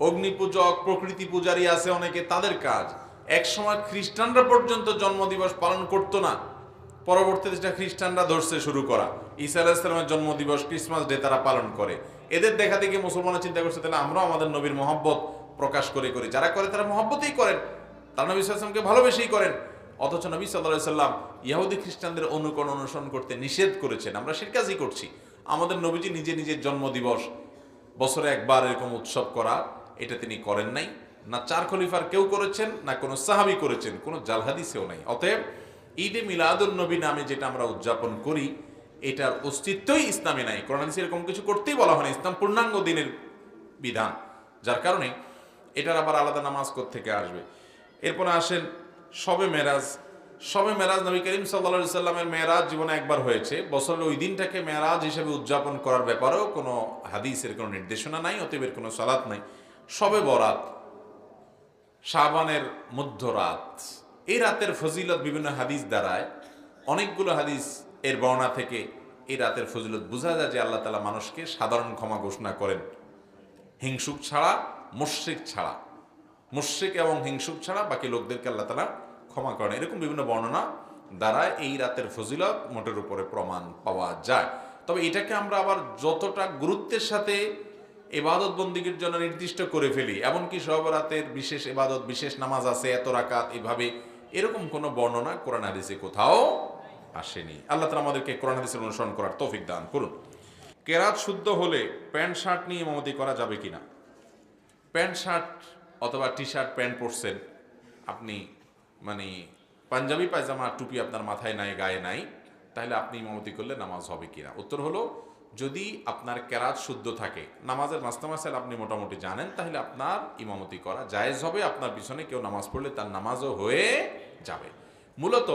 অগ্নি পূজক, প্রকৃতি পূজারী আছে অনেকে, তাদের কাজ। এক সময় খ্রিস্টানরা পর্যন্ত জন্মদিবস পালন করতো না, পরবর্তীতে সেটা খ্রিস্টানরা ধরছে শুরু করা। ঈসা আলাইহিস সালামের জন্মদিবস, ক্রিসমাস ডে তারা পালন করে। এদের দেখা দেখে মুসলমানরা চিন্তা করছে, তাহলে আমরাও আমাদের নবীর মহব্বত প্রকাশ করি। যারা করে তারা মহব্বতেই করেন, তারা নবী সাল্লাল্লাহু আলাইহি ওয়াসাল্লামকে ভালোবেসেই করেন। অথচ নবী সাল্লাল্লাহু আলাইহি ওয়াসাল্লাম ইহুদি খ্রিস্টানদের অনুকরণ অনুসরণ করতে নিষেধ করেছেন। আমরা সেই কাজই করছি। আমাদের নবীজি নিজে নিজের জন্মদিবস বছরে একবার এরকম উৎসব করা, এটা তিনি করেন নাই, না 4 খলিফার কেউ করেছেন, না কোনো সাহাবী করেছেন, কোনো জাল হাদিসেও নাই। অতএব ঈদে মিলাদুন নবী নামে যেটা আমরা উদযাপন করি, এটার অস্তিত্বই ইসলামে নাই। কোরআন হাদিসে এরকম কিছু করতেই বলা হয় না, ইসলাম পূর্ণাঙ্গ দিনের বিধান, যার কারণে এটার আবার আলাদা নামাজ থেকে আসবে। এরপরে আসেন শবে মেরাজ। শবে মেরাজ নবী করিম সাল্লাল্লাহু আলাইহি সাল্লামের মেরাজ জীবনে একবার হয়েছে, বছরের ওই দিনটাকে মেরাজ হিসেবে উদযাপন করার ব্যাপারেও কোনো হাদিসের কোনো নির্দেশনা নাই, অতএব এর কোনো সালাত নাই। শবে বরাত, শাবানের মধ্যরাত, এই রাতের ফজিলত বিভিন্ন হাদিস দ্বারায়, অনেকগুলো হাদিস এর বর্ণনা থেকে এই রাতের ফজিলত বোঝা যায় যে আল্লাহ তাআলা মানুষকে সাধারণ ক্ষমা ঘোষণা করেন, হিংসুক ছাড়া, মুশরিক ছাড়া, মুশরিক এবং হিংসুক ছাড়া বাকি লোকদেরকে আল্লাহ তাআলা ক্ষমা করেন। এরকম বিভিন্ন বর্ণনা দ্বারা এই রাতের ফজিলত মোটের উপরে প্রমাণ পাওয়া যায়। তবে এটাকে আমরা আবার যতটা গুরুত্বের সাথে ইবাদত বন্দিগির জন্য নির্দিষ্ট করে ফেলি, এমনকি সব রাতের বিশেষ ইবাদত, বিশেষ নামাজ আছে এত রাকাত এভাবে, এরকম কোনো বর্ণনা কোরআন হাদিসে কোথাও আসেনি। আল্লাহ তাআলা আমাদেরকে কোরআন হাদিসের অনুসরণ করার তৌফিক দান করুন। কেরাত শুদ্ধ হলে প্যান্ট শার্ট নিয়ে ইমামতি করা যাবে কিনা? প্যান্ট শার্ট অথবা টি শার্ট প্যান্ট পরছেন আপনি, মানে পাঞ্জাবি পায়জামা টুপি আপনার মাথায় নাই, গায়ে নাই, তাহলে আপনি ইমামতি করলে নামাজ হবে কিনা? উত্তর হলো, যদি আপনার কেরাত শুদ্ধ থাকে, নামাজের মাস্তামাসাল আপনি মোটামুটি জানেন, তাহলে আপনার ইমামতি করা জায়েজ হবে। আপনার পিছনে কেউ নামাজ পড়লে তার নামাজও হয়ে যাবে। মূলত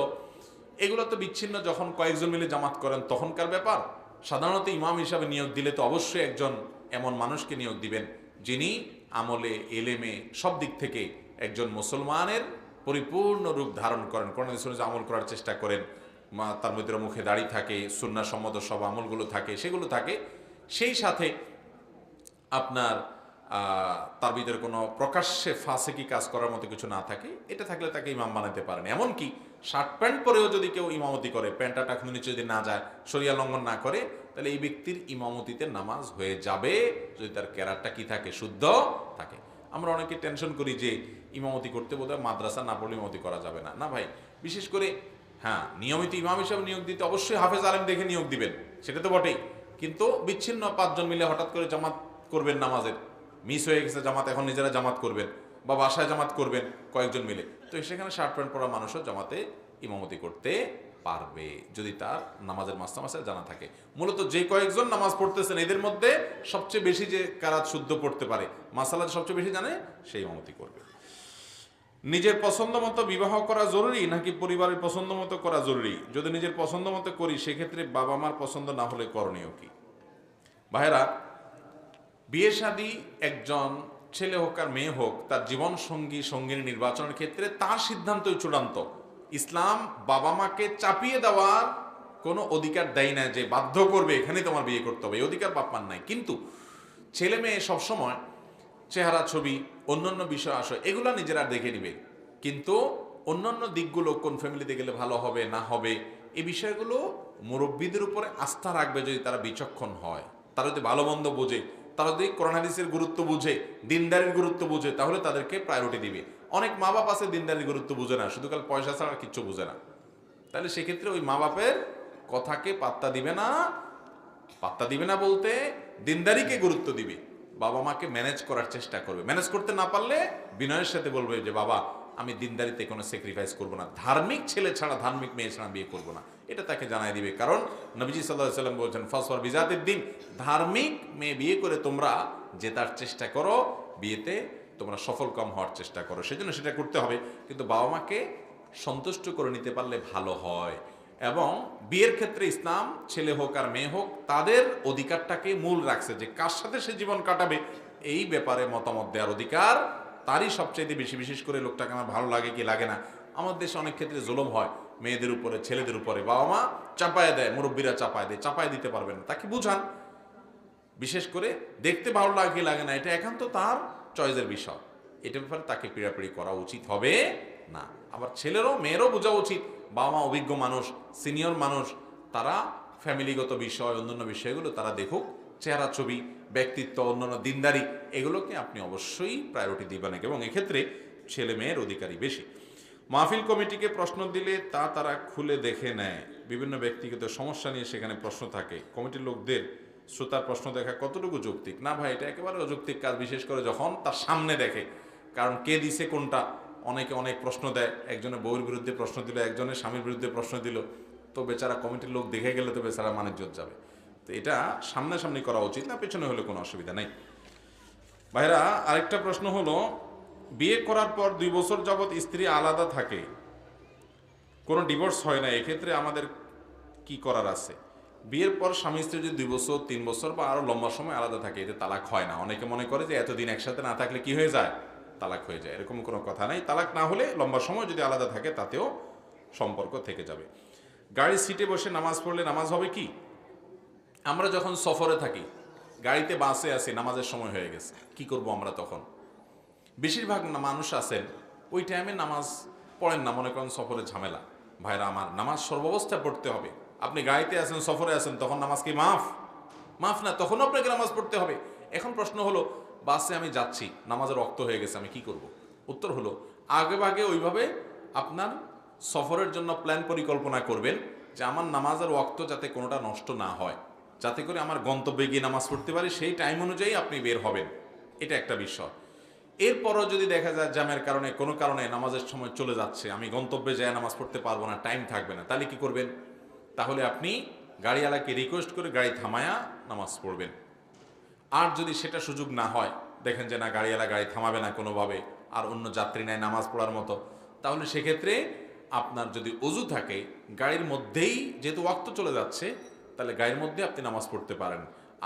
এগুলো তো বিচ্ছিন্ন যখন কয়েকজন মিলে জামাত করেন তখনকার ব্যাপার। সাধারণত ইমাম হিসাবে নিয়োগ দিলে তো অবশ্যই একজন এমন মানুষকে নিয়োগ দিবেন যিনি আমলে, এলেমে, সব দিক থেকে একজন মুসলমানের পরিপূর্ণ রূপ ধারণ করেন, কোরআন হাদিসে আমল করার চেষ্টা করেন, তার মধ্যে মুখে দাড়ি থাকে, সুন্নাহ সম্মত সব আমলগুলো থাকে, সেগুলো থাকে, সেই সাথে আপনার তার ভিতরে কোনো প্রকাশ্যে ফাসিকি কাজ করার মতো কিছু না থাকে, এটা থাকলে তাকে ইমাম বানাতে পারেন। এমনকি শার্ট প্যান্ট পরেও যদি কেউ ইমামতি করে, প্যান্টটা টাকনু নিচে যদি না যায়, শরিয়া লঙ্ঘন না করে, তাহলে এই ব্যক্তির ইমামতিতে নামাজ হয়ে যাবে, যদি তার কেরাতটা কি থাকে, শুদ্ধ থাকে। আমরা অনেকে টেনশন করি যে ইমামতি করতে বোধহয় মাদ্রাসা না পড়লে ইমামতি করা যাবে না। না ভাই, বিশেষ করে হ্যাঁ, নিয়মিত ইমাম হিসাবে নিয়োগ দিতে অবশ্যই হাফেজ আলেম দেখে নিয়োগ দিবেন, সেটা তো বটেই। কিন্তু বিচ্ছিন্ন পাঁচজন মিলে হঠাৎ করে জামাত করবেন, নামাজের মিস হয়ে গেছে জামাত, এখন নিজেরা জামাত করবেন বা বাসায় জামাত করবেন কয়েকজন মিলে, তো সেখানে শার্ট প্যান্ট পরা মানুষও জামাতে ইমামতি করতে পারবে যদি তার নামাজের মাস্তামাসাল জানা থাকে। মূলত যে কয়েকজন নামাজ পড়তেছেন এদের মধ্যে সবচেয়ে বেশি যে কারাত শুদ্ধ পড়তে পারে, মাসালা সবচেয়ে বেশি জানে, সেই ইমামতি করবে। নিজের পছন্দ মতো বিবাহ করা জরুরি নাকি পরিবারের পছন্দ মতো করা জরুরি? যদি নিজের পছন্দ মতো করি সেক্ষেত্রে বাবা মার পছন্দ না হলে করণীয় কি? ভাইরা, বিয়ে শাদী একজন ছেলে হোক আর মেয়ে হোক, তার জীবন সঙ্গী সঙ্গিনী নির্বাচনের ক্ষেত্রে তার সিদ্ধান্তই চূড়ান্ত। ইসলাম বাবা মাকে চাপিয়ে দেওয়ার কোনো অধিকার দেয় না যে বাধ্য করবে এখানে তোমার বিয়ে করতে হবে, এই অধিকার বাপ মার নাই। কিন্তু ছেলে মেয়ে সবসময় চেহারা, ছবি, অন্যান্য বিষয় আসে, এগুলো নিজেরা দেখে নিবে, কিন্তু অন্যান্য দিকগুলো কোন ফ্যামিলিতে গেলে ভালো হবে না হবে, এই বিষয়গুলো মুরব্বীদের উপরে আস্থা রাখবে যদি তারা বিচক্ষণ হয়, তারা যদি ভালো মন্দ বোঝে, তারা যদি কোরআন হাদিসের গুরুত্ব বুঝে, দিনদারির গুরুত্ব বুঝে, তাহলে তাদেরকে প্রায়োরিটি দিবে। অনেক মা বাপ আছে দিনদারির গুরুত্ব বুঝে না, শুধু কাল পয়সা ছাড়া কিচ্ছু বুঝে না, তাহলে সেক্ষেত্রে ওই মা বাপের কথাকে পাত্তা দিবে না। পাত্তা দিবে না বলতে দিনদারিকে গুরুত্ব দিবে, বাবা মাকে ম্যানেজ করার চেষ্টা করবে। ম্যানেজ করতে না পারলে বিনয়ের সাথে বলবে যে বাবা, আমি দিনদারিতে কোনো স্যাক্রিফাইস করবো না, ধার্মিক ছেলে ছাড়া, ধার্মিক মেয়ে ছাড়া বিয়ে করবো না, এটা তাকে জানাই দিবে। কারণ নবীজি সাল্লাল্লাহু আলাইহি ওয়াসাল্লাম বলছেন, ফাসওয়ার বিজাতিদ দ্বীন, ধার্মিক মেয়ে বিয়ে করে তোমরা জেতার চেষ্টা করো, বিয়েতে তোমরা সফল কাম হওয়ার চেষ্টা করো, সেজন্য সেটা করতে হবে। কিন্তু বাবা মাকে সন্তুষ্ট করে নিতে পারলে ভালো হয়। এবং বিয়ের ক্ষেত্রে ইসলাম ছেলে হোক আর মেয়ে হোক তাদের অধিকারটাকে মূল রাখছে, যে কার সাথে সে জীবন কাটাবে এই ব্যাপারে মতামত দেওয়ার অধিকার তারই সবচাইতে বেশি। বিশেষ করে লোকটাকে আমার ভালো লাগে কি লাগে না, আমাদের দেশে অনেক ক্ষেত্রে জুলুম হয় মেয়েদের উপরে, ছেলেদের উপরে, বাবা মা চাপায় দেয়, মুরব্বীরা চাপায় দেয়, চাপায় দিতে পারবেন না, তাকে বুঝান। বিশেষ করে দেখতে ভালো লাগে কি লাগে না, এটা একান্ত তার চয়েসের বিষয়, এটার ব্যাপারে তাকে পিড়াপিড়ি করা উচিত হবে না। আবার ছেলেরও মেয়েরও বোঝা উচিত, বাবা মা অভিজ্ঞ মানুষ, সিনিয়র মানুষ, তারা ফ্যামিলিগত বিষয়, অন্যান্য বিষয়গুলো তারা দেখুক, চেহারা, ছবি, ব্যক্তিত্ব, অন্যান্য দিনদারি, এগুলোকে আপনি অবশ্যই প্রায়োরিটি দিবেন, এবং এক্ষেত্রে ছেলে মেয়ের অধিকারই বেশি। মাহফিল কমিটিকে প্রশ্ন দিলে তারা খুলে দেখে নেয়, বিভিন্ন ব্যক্তিগত সমস্যা নিয়ে সেখানে প্রশ্ন থাকে, কমিটির লোকদের শ্রোতার প্রশ্ন দেখা কতটুকু যৌক্তিক? না ভাই, এটা একেবারে অযৌক্তিক কাজ, বিশেষ করে যখন তার সামনে দেখে। কারণ কে দিছে কোনটা, অনেকে অনেক প্রশ্ন দেয়, একজনের বউয়ের বিরুদ্ধে প্রশ্ন দিল, একজনের স্বামীর বিরুদ্ধে প্রশ্ন দিল, তো বেচারা কমিটির লোক দেখে গেলে তো বেচারা মানিজ্জত যাবে। তো এটা সামনাসামনি করা উচিত না, পেছনে হলে কোনো অসুবিধা নেই। ভাইরা, আরেকটা প্রশ্ন হলো, বিয়ে করার পর 2 বছর যাবৎ স্ত্রী আলাদা থাকে, কোনো ডিভোর্স হয় না, এক্ষেত্রে আমাদের কি করার আছে? বিয়ের পর স্বামী স্ত্রী যদি 2 বছর, 3 বছর বা আরো লম্বা সময় আলাদা থাকে, এতে তালাক হয় না। অনেকে মনে করে যে এতদিন একসাথে না থাকলে কি হয়ে যায়, তালাক হয়ে যায়, এরকম কোনো কথা নাই। তালাক না হলে লম্বা সময় যদি আলাদা থাকে তাতেও সম্পর্ক থেকে যাবে। গাড়ির সিটে বসে নামাজ পড়লে নামাজ হবে কি? আমরা যখন সফরে থাকি, গাড়িতে বাসে আছি, নামাজের সময় হয়ে গেছে, কি করব আমরা তখন? বেশিরভাগ মানুষ আছেন ওই টাইমে নামাজ পড়েন না, মনে করেন সফরে ঝামেলা। ভাইরা আমার, নামাজ সর্বাবস্থায় পড়তে হবে। আপনি গাড়িতে আছেন, সফরে আছেন, তখন নামাজ কি মাফ? মাফ না, তখনও আপনাকে নামাজ পড়তে হবে। এখন প্রশ্ন হলো, বাসে আমি যাচ্ছি, নামাজের রক্ত হয়ে গেছে, আমি কি করব? উত্তর হলো, আগে ভাগে ওইভাবে আপনার সফরের জন্য প্ল্যান পরিকল্পনা করবেন যে আমার নামাজের ওয়াক্ত যাতে কোনোটা নষ্ট না হয়, যাতে করে আমার গন্তব্যে গিয়ে নামাজ পড়তে পারি, সেই টাইম অনুযায়ী আপনি বের হবেন। এটা একটা বিষয়। এরপরও যদি দেখা যায় জ্যামের কারণে কোনো কারণে নামাজের সময় চলে যাচ্ছে, আমি গন্তব্যে যায় নামাজ পড়তে পারবো না, টাইম থাকবে না, তাহলে কি করবেন? তাহলে আপনি গাড়িওয়ালাকে রিকোয়েস্ট করে গাড়ি থামায়া নামাজ পড়বেন। আর যদি সেটা সুযোগ না হয়, দেখেন যে না, গাড়িওয়ালা গাড়ি থামাবে না কোনোভাবে, আর অন্য যাত্রী নেয় নামাজ পড়ার মতো, তাহলে সেক্ষেত্রে আপনার যদি অজু থাকে, গাড়ির মধ্যেই যেহেতু ওয়াক্ত চলে যাচ্ছে, তাহলে গাড়ির মধ্যে আপনি নামাজ পড়তে পারেন।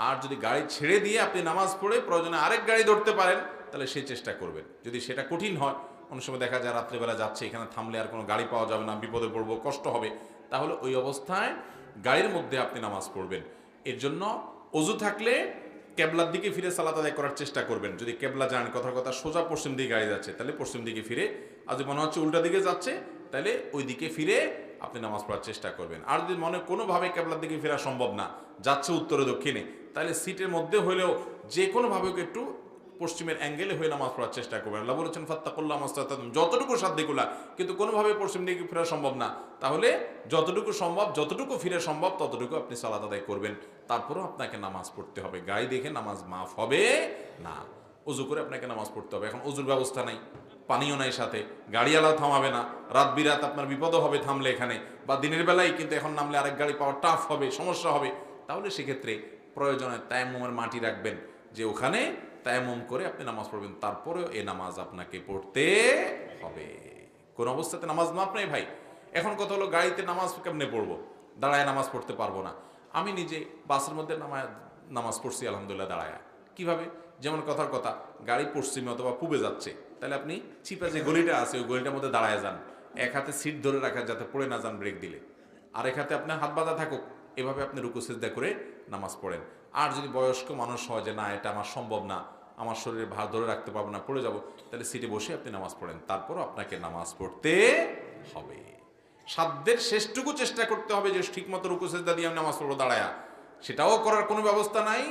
আর যদি গাড়ি ছেড়ে দিয়ে আপনি নামাজ পড়ে প্রয়োজনে আরেক গাড়ি ধরতে পারেন, তাহলে সেই চেষ্টা করবেন। যদি সেটা কঠিন হয়, অনেক সময় দেখা যায় রাত্রিবেলা যাচ্ছে, এখানে থামলে আর কোনো গাড়ি পাওয়া যাবে না, বিপদে পড়বো, কষ্ট হবে, তাহলে ওই অবস্থায় গাড়ির মধ্যে আপনি নামাজ পড়বেন। এর জন্য অজু থাকলে কেবলার দিকে ফিরে সালাত আদায় করার চেষ্টা করবেন। যদি কেবলা যান, কথার কথা সোজা পশ্চিম দিকে গাড়ি যাচ্ছে, তাহলে পশ্চিম দিকে ফিরে, আর যদি মনে হচ্ছে উল্টা দিকে যাচ্ছে, তাহলে ওই দিকে ফিরে আপনি নামাজ পড়ার চেষ্টা করবেন। আর যদি মনে কোনোভাবে কেবলার দিকে ফেরা সম্ভব না, যাচ্ছে উত্তরে দক্ষিণে, তাহলে সিটের মধ্যে হলেও যে কোনোভাবে একটু পশ্চিমের অ্যাঙ্গেলে হয়ে নামাজ পড়ার চেষ্টা করবেন। আল্লাহ বলেছেন ফাত্তাকুল্লাহ মাসতাতাতুম, যতটুকু সাধ্যকুলা, কিন্তু কোনোভাবে পশ্চিম দিকে ফেরা সম্ভব না, তাহলে যতটুকু সম্ভব, যতটুকু ফিরে সম্ভব, ততটুকু আপনি সালাত আদায় করবেন। তারপরেও আপনাকে নামাজ পড়তে হবে। গাড়ি দেখে নামাজ মাফ হবে না, অজু করে আপনাকে নামাজ পড়তে হবে। এখন অজুর ব্যবস্থা নাই, পানিও নাই সাথে, গাড়িওয়ালাও থামাবে না, রাত বিরাত আপনার বিপদও হবে থামলে এখানে, বা দিনের বেলায় কিন্তু এখন নামলে আরেক গাড়ি পাওয়া টাফ হবে, সমস্যা হবে, তাহলে সেক্ষেত্রে প্রয়োজনে তায়াম্মুমের মাটি রাখবেন, যে ওখানে তায়াম্মুম করে আপনি নামাজ পড়বেন। তারপরেও এই নামাজ আপনাকে পড়তে হবে। কোন অবস্থাতে নামাজ মাপ নেই ভাই। এখন কথা হলো, গাড়িতে নামাজ কেমনে পড়বো? দাঁড়ায় নামাজ পড়তে পারবো না। আমি নিজে বাসের মধ্যে নামাজ পড়ছি আলহামদুলিল্লাহ দাঁড়ায়। কিভাবে? যেমন কথার কথা, গাড়ি পশ্চিমে অথবা পূবে যাচ্ছে, তাহলে আপনি চিপা যে গলিটা আছে ওই গলিটার মধ্যে দাঁড়ায় যান, এক হাতে সিট ধরে রাখা যাতে পড়ে না যান ব্রেক দিলে, আর এক হাতে আপনার হাত বাঁধা থাকুক, এভাবে আপনি রুকু সিজদা করে নামাজ পড়েন। আর যদি বয়স্ক মানুষ হয় যে না, এটা আমার সম্ভব না, আমার শরীরে ভার ধরে রাখতে পারবো না, পড়ে যাব, তাহলে সিটে বসে আপনি নামাজ পড়েন। তারপরও আপনাকে নামাজ পড়তে হবে। সাধ্যের শেষটুকু চেষ্টা করতে হবে যে ঠিকমতো রুকু সিজদা দিয়ে আমি নামাজ পড়বো দাঁড়ায়া। সেটাও করার কোনো ব্যবস্থা নাই।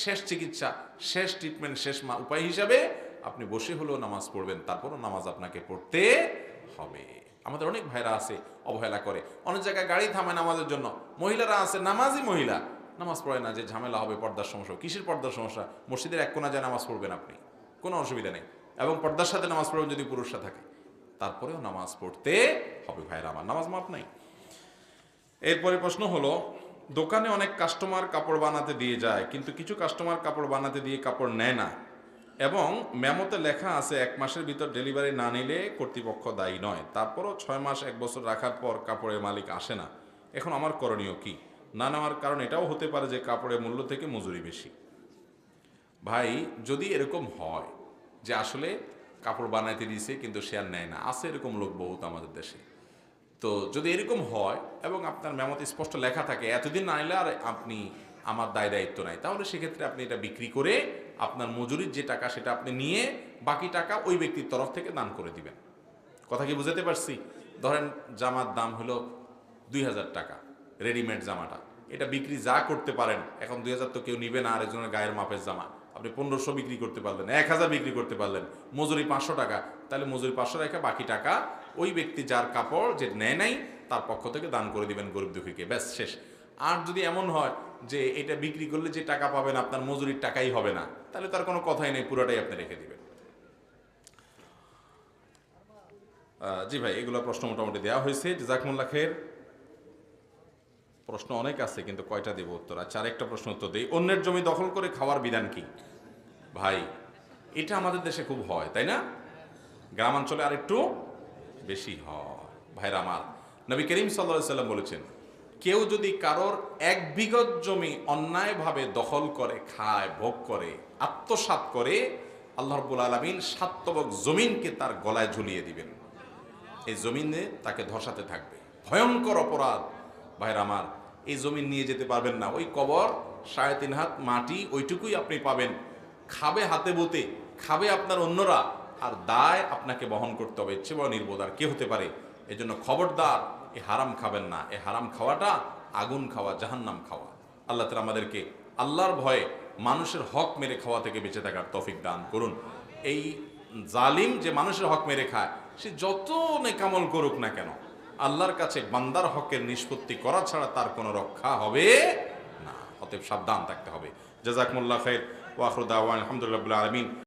শেষ চিকিৎসা, শেষ ট্রিটমেন্ট, শেষ উপায় হিসাবে আপনি বসে হলেও নামাজ পড়বেন। তারপরও নামাজ আপনাকে পড়তে হবে। আমাদের অনেক ভাইরা আছে অবহেলা করে, অনেক জায়গায় গাড়ি থামে নামাজের জন্য, মহিলারা আছে নামাজই মহিলা, নামাজ পড়ে না, যে ঝামেলা হবে, পর্দার সমস্যা। কিসের পর্দার সমস্যা? মসজিদের এক কোণা যায় নামাজ পড়বেন আপনি, কোনো অসুবিধা নেই, এবং পর্দার সাথে নামাজ পড়বেন যদি পুরুষরা থাকে, তারপরেও নামাজ পড়তে হবে ভাইরা আমার, নামাজ মাপ নাই। এরপরে প্রশ্ন হলো, দোকানে অনেক কাস্টমার কাপড় বানাতে দিয়ে যায়, কিন্তু কিছু কাস্টমার কাপড় বানাতে দিয়ে কাপড় নেয় না, এবং মেমোতে লেখা আছে 1 মাসের ভিতর ডেলিভারি না নিলে কর্তৃপক্ষ দায়ী নয়। তারপরও 6 মাস 1 বছর রাখার পর কাপড়ের মালিক আসে না। এখন আমার করণীয় কি? না নেওয়ার কারণ এটাও হতে পারে যে কাপড়ের মূল্য থেকে মজুরি বেশি। ভাই, যদি এরকম হয় যে আসলে কাপড় বানাইতে দিয়েছে কিন্তু সে আর নেয় না, আছে এরকম লোক বহুত আমাদের দেশে, তো যদি এরকম হয় এবং আপনার মেমোতে স্পষ্ট লেখা থাকে এতদিন না নিলে আর আপনি আমার দায় দায়িত্ব নাই, তাহলে সেক্ষেত্রে আপনি এটা বিক্রি করে আপনার মজুরির যে টাকা সেটা আপনি নিয়ে বাকি টাকা ওই ব্যক্তির তরফ থেকে দান করে দিবেন। কথা কি বুঝাতে পারছি? ধরেন জামার দাম হলো 2000 টাকা, রেডিমেড জামাটা, এটা বিক্রি যা করতে পারেন, এখন 2000 তো কেউ নিবে না, আরেকজনের গায়ের মাপের জামা, আপনি 1500 বিক্রি করতে পারলেন, 1000 বিক্রি করতে পারলেন, মজুরি 500 টাকা, তাহলে মজুরি 500 রেখে বাকি টাকা ওই ব্যক্তি যার কাপড় যে নেয় নাই তার পক্ষ থেকে দান করে দিবেন গরিব দুঃখীকে, ব্যাস শেষ। আর যদি এমন হয় যে এটা বিক্রি করলে যে টাকা পাবেন আপনার মজুরির টাকাই হবে না, তাহলে তার কোনো কথাই নেই, পুরোটাই আপনি রেখে দিবেন। জি ভাই, এগুলো প্রশ্ন মোটামুটি দেওয়া হয়েছে, জাজাকুমুল্লাহ খের। প্রশ্ন অনেক আছে কিন্তু কয়টা দেব উত্তর? আচ্ছা, আরেকটা প্রশ্ন উত্তর দিই। অন্যের জমি দখল করে খাওয়ার বিধান কি? ভাই, এটা আমাদের দেশে খুব হয়, তাই না? গ্রামাঞ্চলে আরেকটু বেশি হয়। ভাইরা আমার, নবী করিম সাল্লাল্লাহু আলাইহি সাল্লাম বলেছেন, কেউ যদি কারোর 1 বিঘত জমি অন্যায়ভাবে দখল করে, খায়, ভোগ করে, আত্মসাৎ করে, আল্লাহ রাব্বুল আলামিন 7 তবক জমিনকে তার গলায় ঝুলিয়ে দিবেন। এই জমিনে তাকে ধসাতে থাকবে, ভয়ঙ্কর অপরাধ। ভাইরা আমার, এই জমি নিয়ে যেতে পারবেন না। ওই কবর 3.5 হাত মাটি, ওইটুকুই আপনি পাবেন। খাবে হাতে বতে, খাবে আপনার অন্যরা, আর দায় আপনাকে বহন করতে হবে। ইচ্ছে বড় নির্বোধ আর কে হতে পারে? এজন্য খবরদার, এ হারাম খাবেন না। এ হারাম খাওয়াটা আগুন খাওয়া, জাহান্নাম খাওয়া। আল্লাহ তাআলা আমাদেরকে আল্লাহর ভয়ে মানুষের হক মেরে খাওয়া থেকে বেঁচে থাকার তৌফিক দান করুন। এই জালিম যে মানুষের হক মেরে খায়, সে যত নেকামল করুক না কেন, আল্লাহর কাছে বান্দার হকের নিষ্পত্তি করা ছাড়া তার কোনো রক্ষা হবে না। অতএব সাবধান থাকতে হবে। জাযাকুমুল্লাহ খাইর ওয়া আখিরু দাওয়ানা আলহামদুলিল্লাহি রাব্বিল আলামিন।